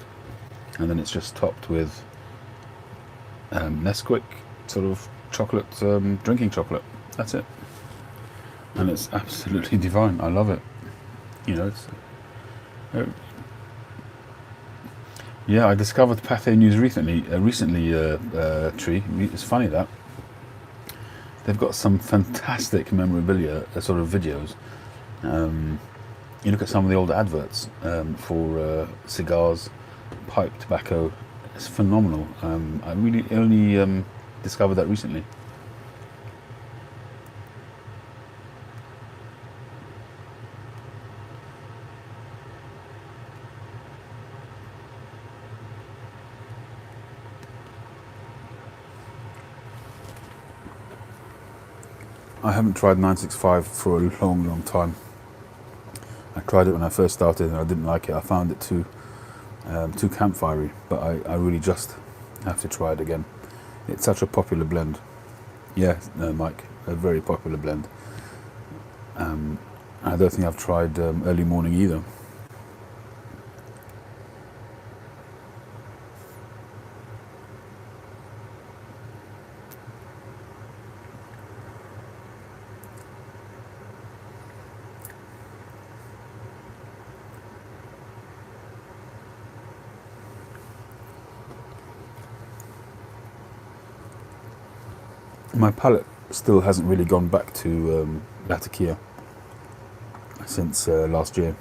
and then it's just topped with Nesquik, sort of chocolate, drinking chocolate. That's it. And it's absolutely divine. I love it. You know, it's Yeah, I discovered Pathé News recently, Tree. It's funny that they've got some fantastic memorabilia, sort of videos. You look at some of the old adverts for cigars, pipe, tobacco. It's phenomenal. I really only discovered that recently. I haven't tried 965 for a long, long time. I tried it when I first started and I didn't like it. I found it too campfirey, but I really just have to try it again. It's such a popular blend. Yeah, Mike, a very popular blend. I don't think I've tried early morning either. My palate still hasn't really gone back to Latakia since last year.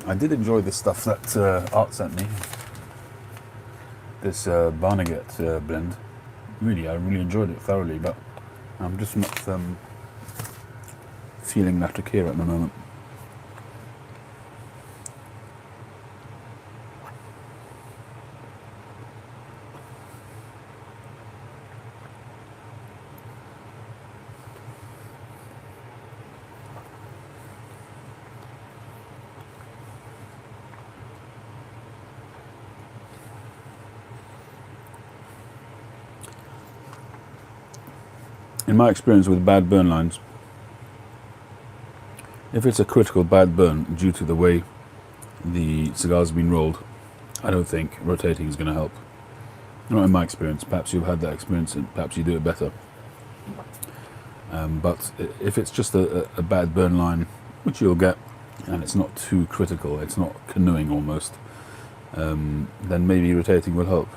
I did enjoy the stuff that Art sent me. This Barnegat blend. I really enjoyed it thoroughly, but I'm just not feeling Latakia at the moment. In my experience with bad burn lines, if it's a critical bad burn due to the way the cigar's been rolled, I don't think rotating is going to help. Not in my experience. Perhaps you've had that experience and perhaps you do it better. But if it's just a bad burn line, which you'll get, and it's not too critical, it's not canoeing almost, then maybe rotating will help.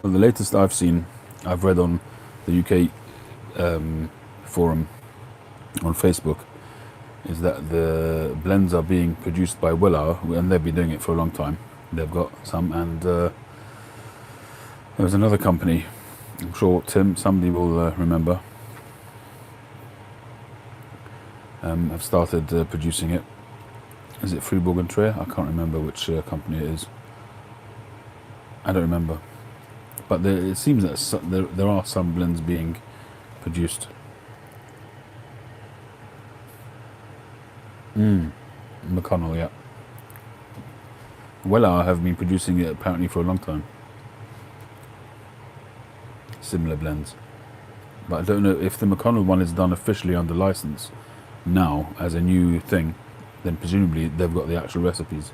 Well, the latest I've read on the UK forum on Facebook, is that the blends are being produced by Willow, and they've been doing it for a long time. They've got some, and there was another company, I'm sure somebody will remember, have started producing it. Is it Fribourg and Trier? I can't remember which company it is. I don't remember. But it seems that there are some blends being produced. McConnell, yeah. Weller have been producing it apparently for a long time. Similar blends. But I don't know if the McConnell one is done officially under license now as a new thing, then presumably they've got the actual recipes.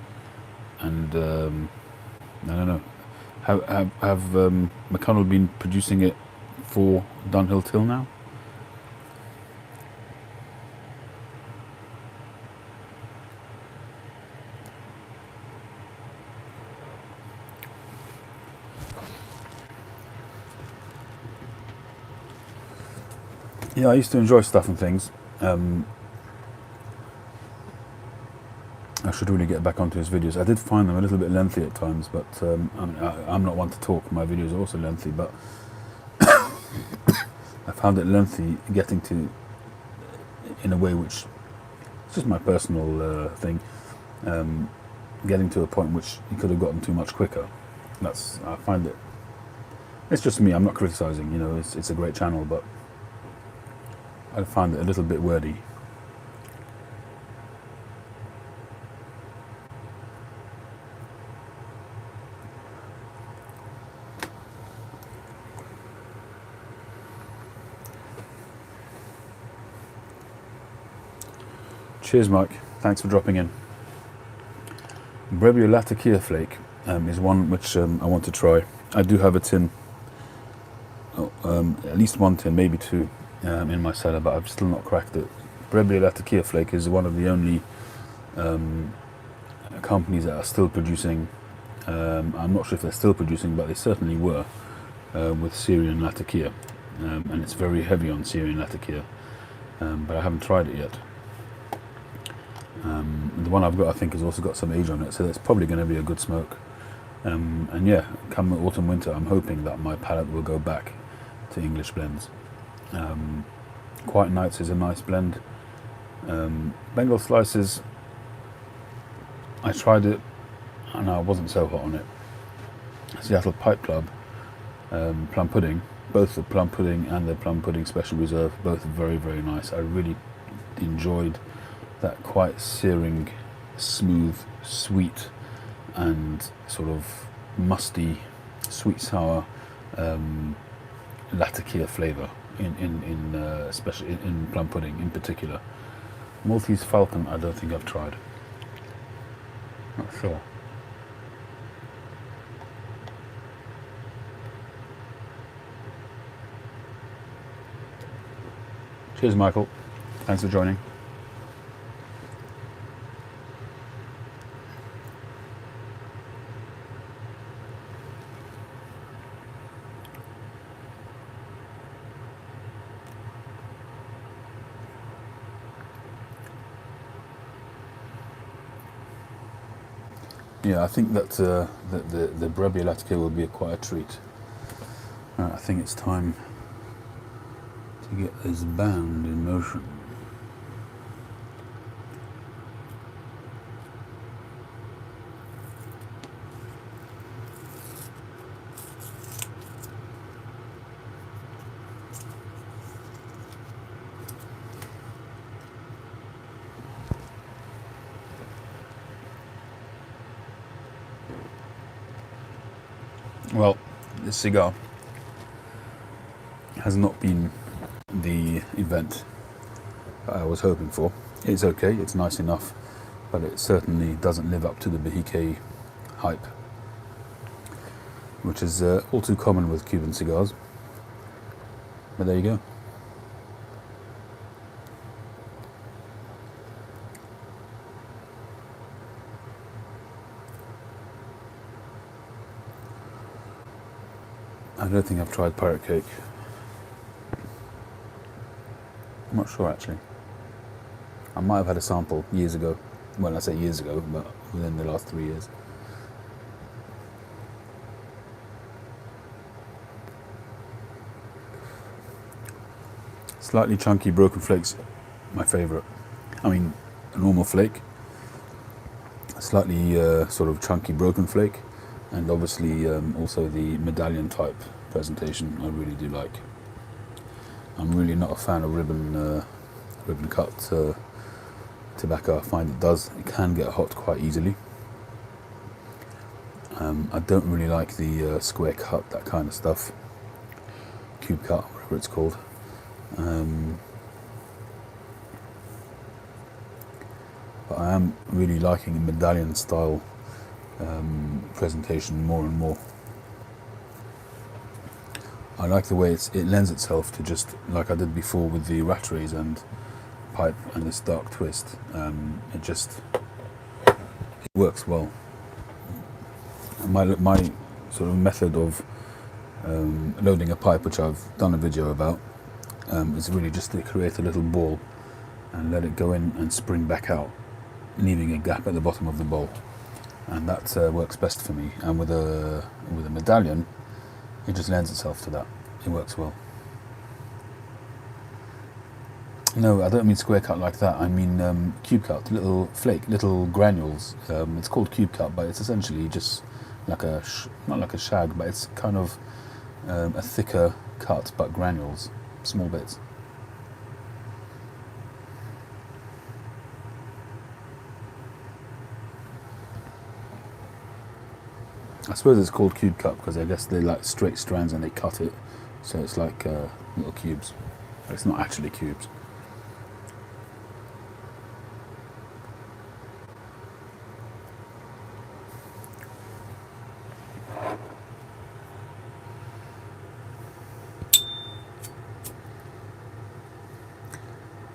And I don't know. Have McConnell been producing it for Dunhill till now? Yeah, I used to enjoy stuff and things. I should really get back onto his videos. I did find them a little bit lengthy at times, but I'm not one to talk. My videos are also lengthy, but I found it lengthy getting to, in a way which, it's just my personal thing, getting to a point which he could have gotten too much quicker. I find it, it's just me, I'm not criticising, it's a great channel, but I find it a little bit wordy. Cheers, Mike. Thanks for dropping in. Brevio Latakia Flake is one which I want to try. I do have a tin, at least one tin, maybe two, in my cellar, but I've still not cracked it. Brebia Latakia flake is one of the only companies that are still producing. I'm not sure if they're still producing, but they certainly were with Syrian Latakia, and it's very heavy on Syrian Latakia, but I haven't tried it yet. The one I've got, I think, has also got some age on it, so that's probably going to be a good smoke. And yeah, come autumn winter, I'm hoping that my palate will go back to English blends. Quiet Nights is a nice blend. Bengal Slices, I tried it and I wasn't so hot on it. Seattle Pipe Club, Plum Pudding, both the Plum Pudding and the Plum Pudding Special Reserve, both very, very nice. I really enjoyed that quite searing, smooth, sweet and sort of musty, sweet sour Latakia flavour especially in Plum Pudding in particular. Maltese Falcon, I don't think I've tried. Not sure. Cheers, Michael. Thanks for joining. Yeah, I think that the Brebia Latakia will be quite a treat. I think it's time to get this band in motion. Well, this cigar has not been the event that I was hoping for. It's okay, it's nice enough, but it certainly doesn't live up to the Bahike hype, which is all too common with Cuban cigars. But there you go. I don't think I've tried Pirate Cake. I'm not sure actually. I might have had a sample years ago. Well, I say years ago, but within the last 3 years. Slightly chunky broken flakes, my favourite. I mean, a normal flake, a slightly sort of chunky broken flake, and obviously also the medallion type presentation I really do like. I'm really not a fan of ribbon cut tobacco. I find it can get hot quite easily. I don't really like the square cut, that kind of stuff, cube cut, whatever it's called. But I am really liking a medallion style presentation more and more. I like the way it lends itself to, just like I did before with the Rattrays and pipe and this dark twist. It works well. And my sort of method of loading a pipe, which I've done a video about, is really just to create a little ball and let it go in and spring back out, leaving a gap at the bottom of the bowl, and that works best for me. And with a medallion, it just lends itself to that. It works well. No, I don't mean square cut like that. I mean cube cut, little flake, little granules. It's called cube cut, but it's essentially just like not like a shag, but it's kind of a thicker cut, but granules, small bits. I suppose it's called cube cut because I guess they're like straight strands and they cut it, so it's like little cubes. But it's not actually cubes.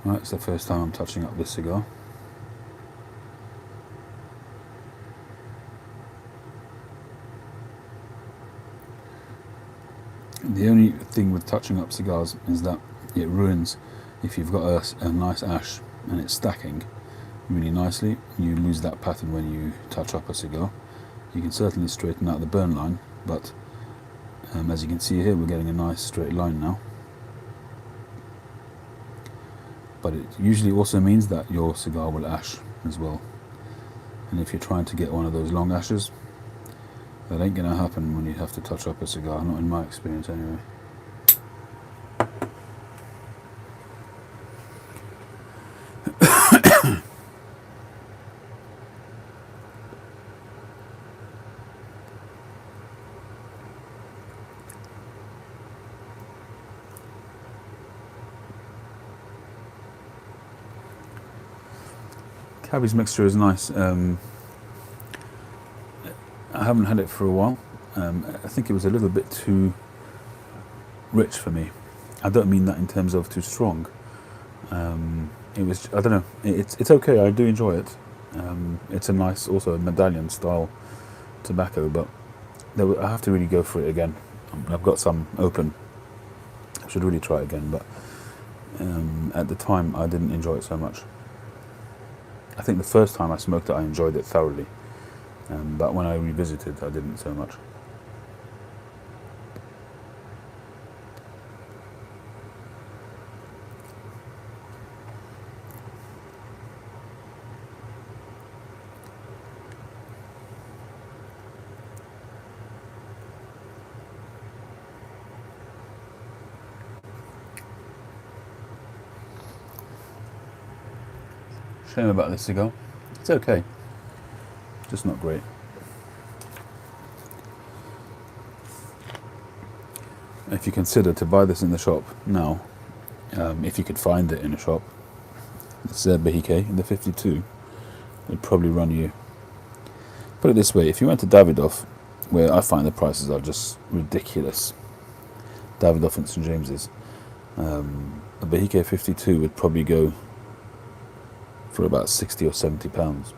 Right, it's the first time I'm touching up this cigar. The only thing with touching up cigars is that it ruins, if you've got a nice ash and it's stacking really nicely, you lose that pattern when you touch up a cigar. You can certainly straighten out the burn line, but as you can see here, we're getting a nice straight line now. But it usually also means that your cigar will ash as well. And if you're trying to get one of those long ashes, that ain't going to happen when you have to touch up a cigar, not in my experience anyway. Cabby's mixture is nice. I haven't had it for a while. I think it was a little bit too rich for me. I don't mean that in terms of too strong. It was, I don't know, it's okay, I do enjoy it. It's a nice, also a medallion style tobacco, but I have to really go for it again. I've got some open. I should really try it again, but at the time I didn't enjoy it so much. I think the first time I smoked it I enjoyed it thoroughly, but when I revisited I didn't so much. Shame about this cigar. It's okay, just not great. If you consider to buy this in the shop now, if you could find it in a shop, this Behike, the 52, would probably run you. Put it this way: if you went to Davidoff, where I find the prices are just ridiculous, Davidoff and St James's, a Behike 52 would probably go for about £60 or £70.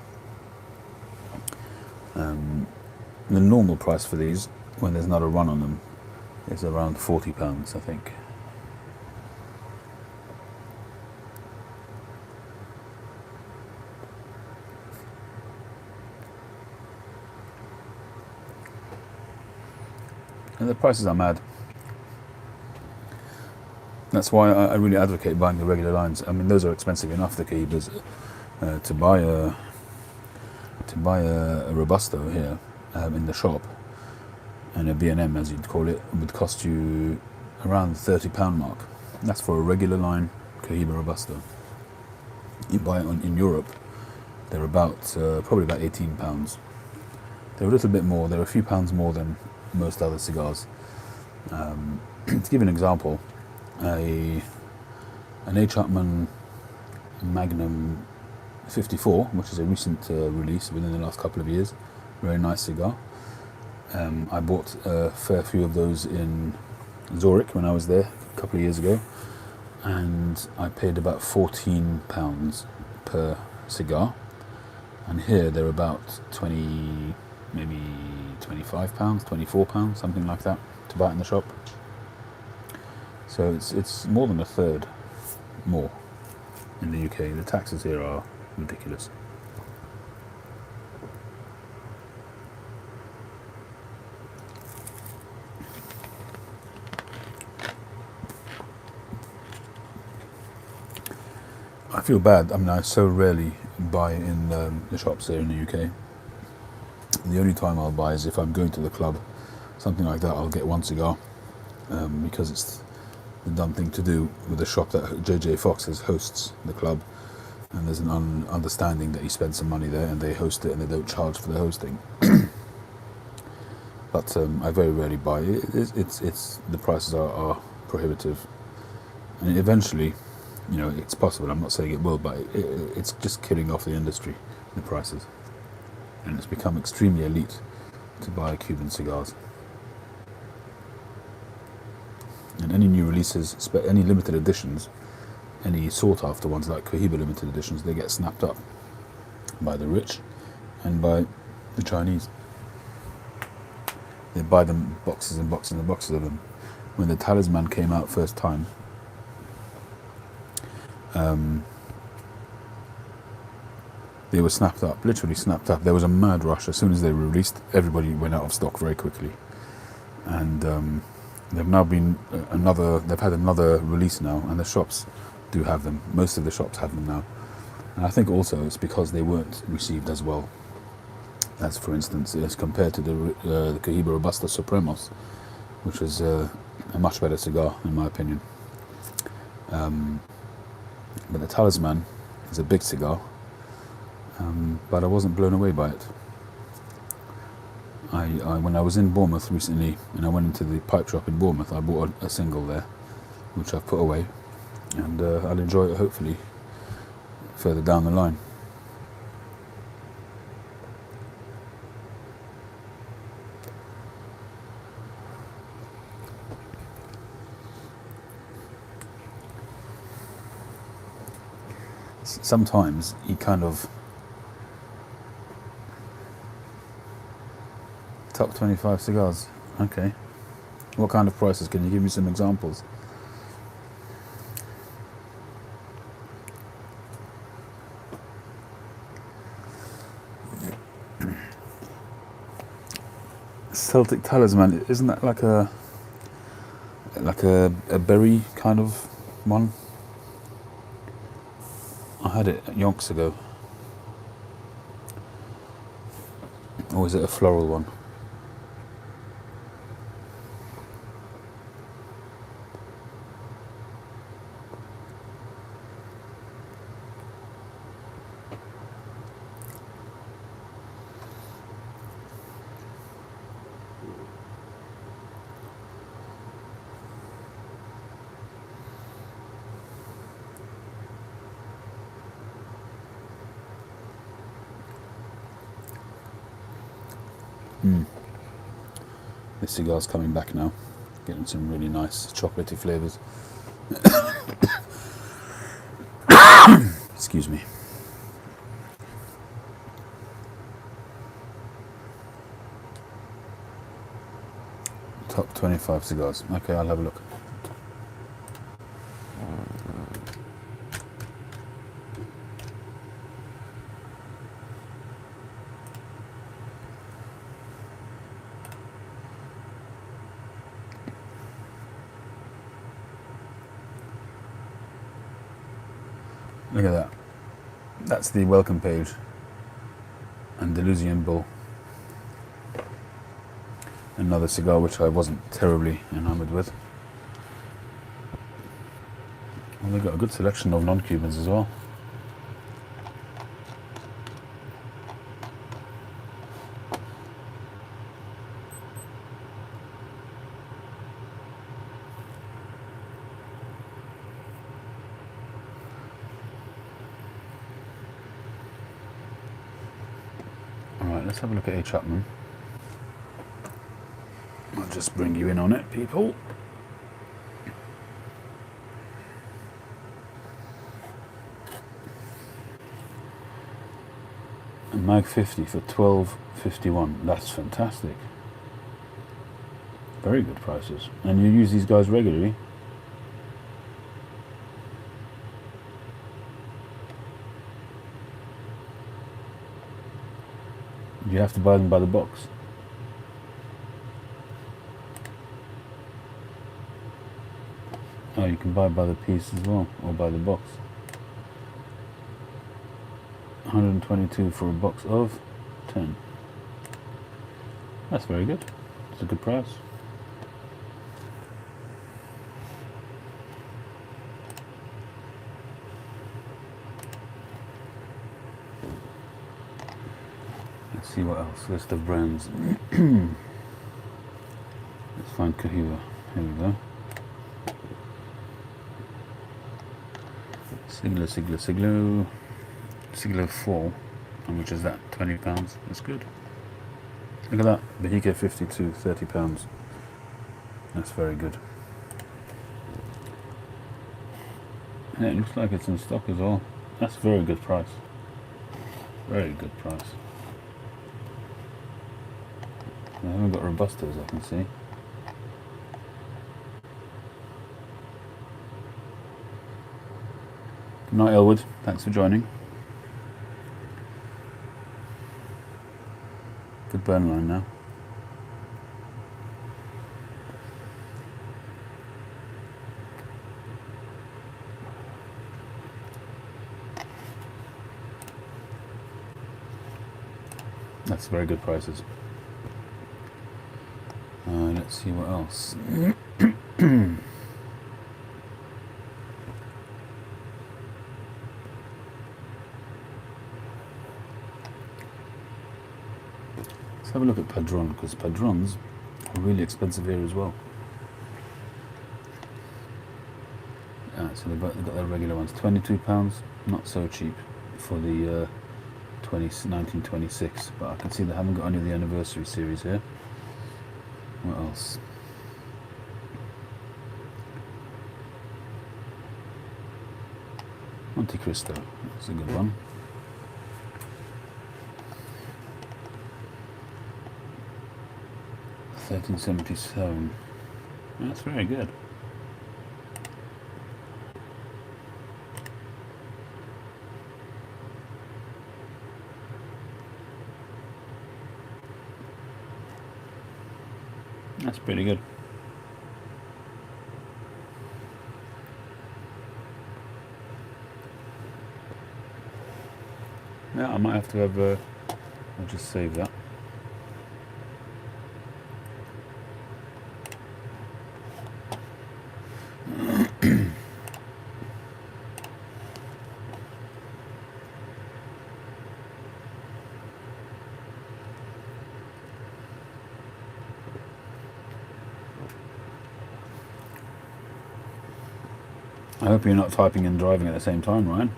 The normal price for these, when there's not a run on them, is around £40, I think. And the prices are mad. That's why I really advocate buying the regular lines. I mean, those are expensive enough, the Cohibas. To buy a Robusto here in the shop, and a B&M, as you'd call it, would cost you around the £30 mark. That's for a regular line Cohiba Robusto. You buy it in Europe, they're about probably about £18. They're a little bit more. They're a few pounds more than most other cigars. To give you an example, an H. Upmann Magnum 54, which is a recent release within the last couple of years, very nice cigar. I bought a fair few of those in Zurich when I was there a couple of years ago, and I paid about £14 per cigar, and here they're about 20, maybe £25, £24, something like that, to buy it in the shop. So it's more than a third more in the UK. The taxes here are ridiculous. I feel bad. I mean, I so rarely buy in the shops here in the UK. The only time I'll buy is if I'm going to the club, something like that. I'll get one cigar because it's the dumb thing to do with a shop that JJ Fox hosts the club, and there's an understanding that you spend some money there and they host it and they don't charge for the hosting. But I very rarely buy it. It's the prices are prohibitive, and eventually, you know, it's possible. I'm not saying it will, but it's just killing off the industry, the prices, and it's become extremely elite to buy Cuban cigars. And any new releases, any limited editions, any sought after ones like Cohiba limited editions, they get snapped up by the rich and by the Chinese. They buy them boxes and boxes and boxes of them. When the Talisman came out first time, they were snapped up, literally snapped up. There was a mad rush. As soon as they were released, everybody went out of stock very quickly. And they've now been they've had another release now, and the shops do have them. Most of the shops have them now. And I think also it's because they weren't received as well as, for instance, as compared to the Cohiba Robusta Supremos, which is a much better cigar, in my opinion. But the Talisman is a big cigar, but I wasn't blown away by it. When I was in Bournemouth recently, and I went into the pipe shop in Bournemouth, I bought a single there, which I've put away, and I'll enjoy it hopefully further down the line. Sometimes you kind of top 25 cigars. Okay. What kind of prices? Can you give me some examples? Celtic Talisman, isn't that like a berry kind of one? I had it yonks ago. Or is it a floral one? This cigar's coming back now, getting some really nice chocolatey flavours. Excuse me. Top 25 cigars. Okay, I'll have a look. Look at that. That's the welcome page. Andalusian Bull. Another cigar which I wasn't terribly enamoured with. Well, they've got a good selection of non-Cubans as well. Let's have a look at A. Chapman. I'll just bring you in on it, people. A Mag 50 for $12.51. That's fantastic. Very good prices. And you use these guys regularly? You have to buy them by the box. Oh, you can buy by the piece as well, or by the box. 122 for a box of 10. That's very good. It's a good price. Let's see what else. List of brands. Let's find Cohiba. Here we go. Siglo 4. How much is that? £20. That's good. Look at that. Bahika 52, £30. That's very good. Yeah, it looks like it's in stock as well. That's a very good price. Very good price. I haven't got Robustas, I can see. Good night, Elwood. Thanks for joining. Good burn line now. That's very good prices. Let's see what else. Let's have a look at Padron, because Padrons are really expensive here as well. So they've got their regular ones, £22, not so cheap for the 1926, but I can see they haven't got any of the anniversary series here. What else? Monte Cristo, that's a good one. $13.77. That's very good. That's pretty good. Yeah, I might have to have. I'll just save that. I hope you're not typing and driving at the same time, Ryan.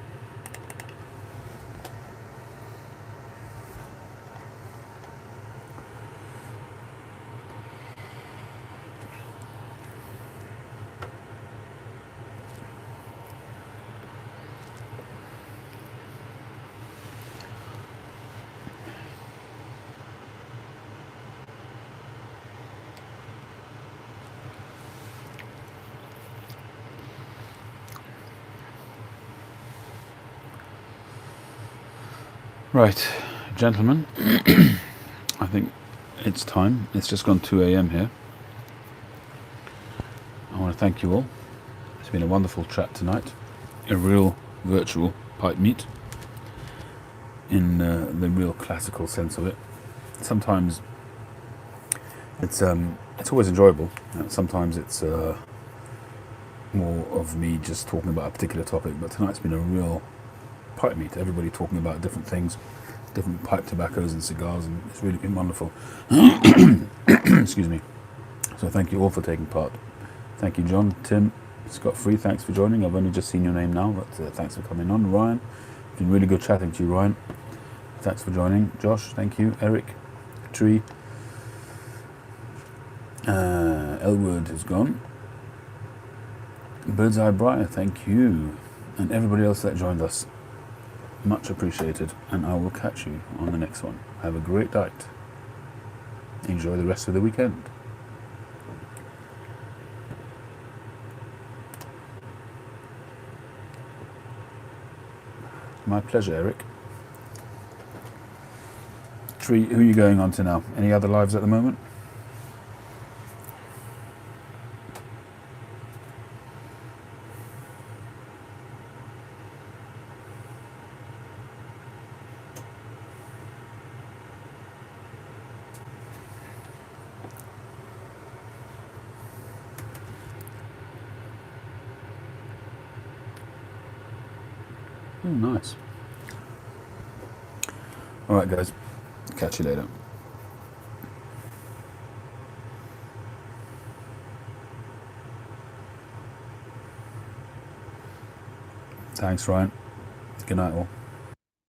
Right, gentlemen, I think it's time. It's just gone 2 a.m. here. I want to thank you all. It's been a wonderful chat tonight. A real virtual pipe meet in the real classical sense of it. Sometimes it's always enjoyable. Sometimes it's more of me just talking about a particular topic, but tonight's been a real pipe meet. Everybody talking about different things, different pipe tobaccos and cigars, and it's really been wonderful. Excuse me. So thank you all for taking part. Thank you, John, Tim, Scott Free. Thanks for joining. I've only just seen your name now, but thanks for coming on. Ryan, it's been really good chatting to you, Ryan. Thanks for joining. Josh, thank you. Eric, Tree, Elwood is gone. Bird's Eye Briar, thank you, and everybody else that joined us. Much appreciated, and I will catch you on the next one. Have a great night. Enjoy the rest of the weekend. My pleasure, Eric. Tree, who are you going on to now? Any other lives at the moment? Oh, nice. Alright guys, catch you later. Thanks, Ryan. Good night all.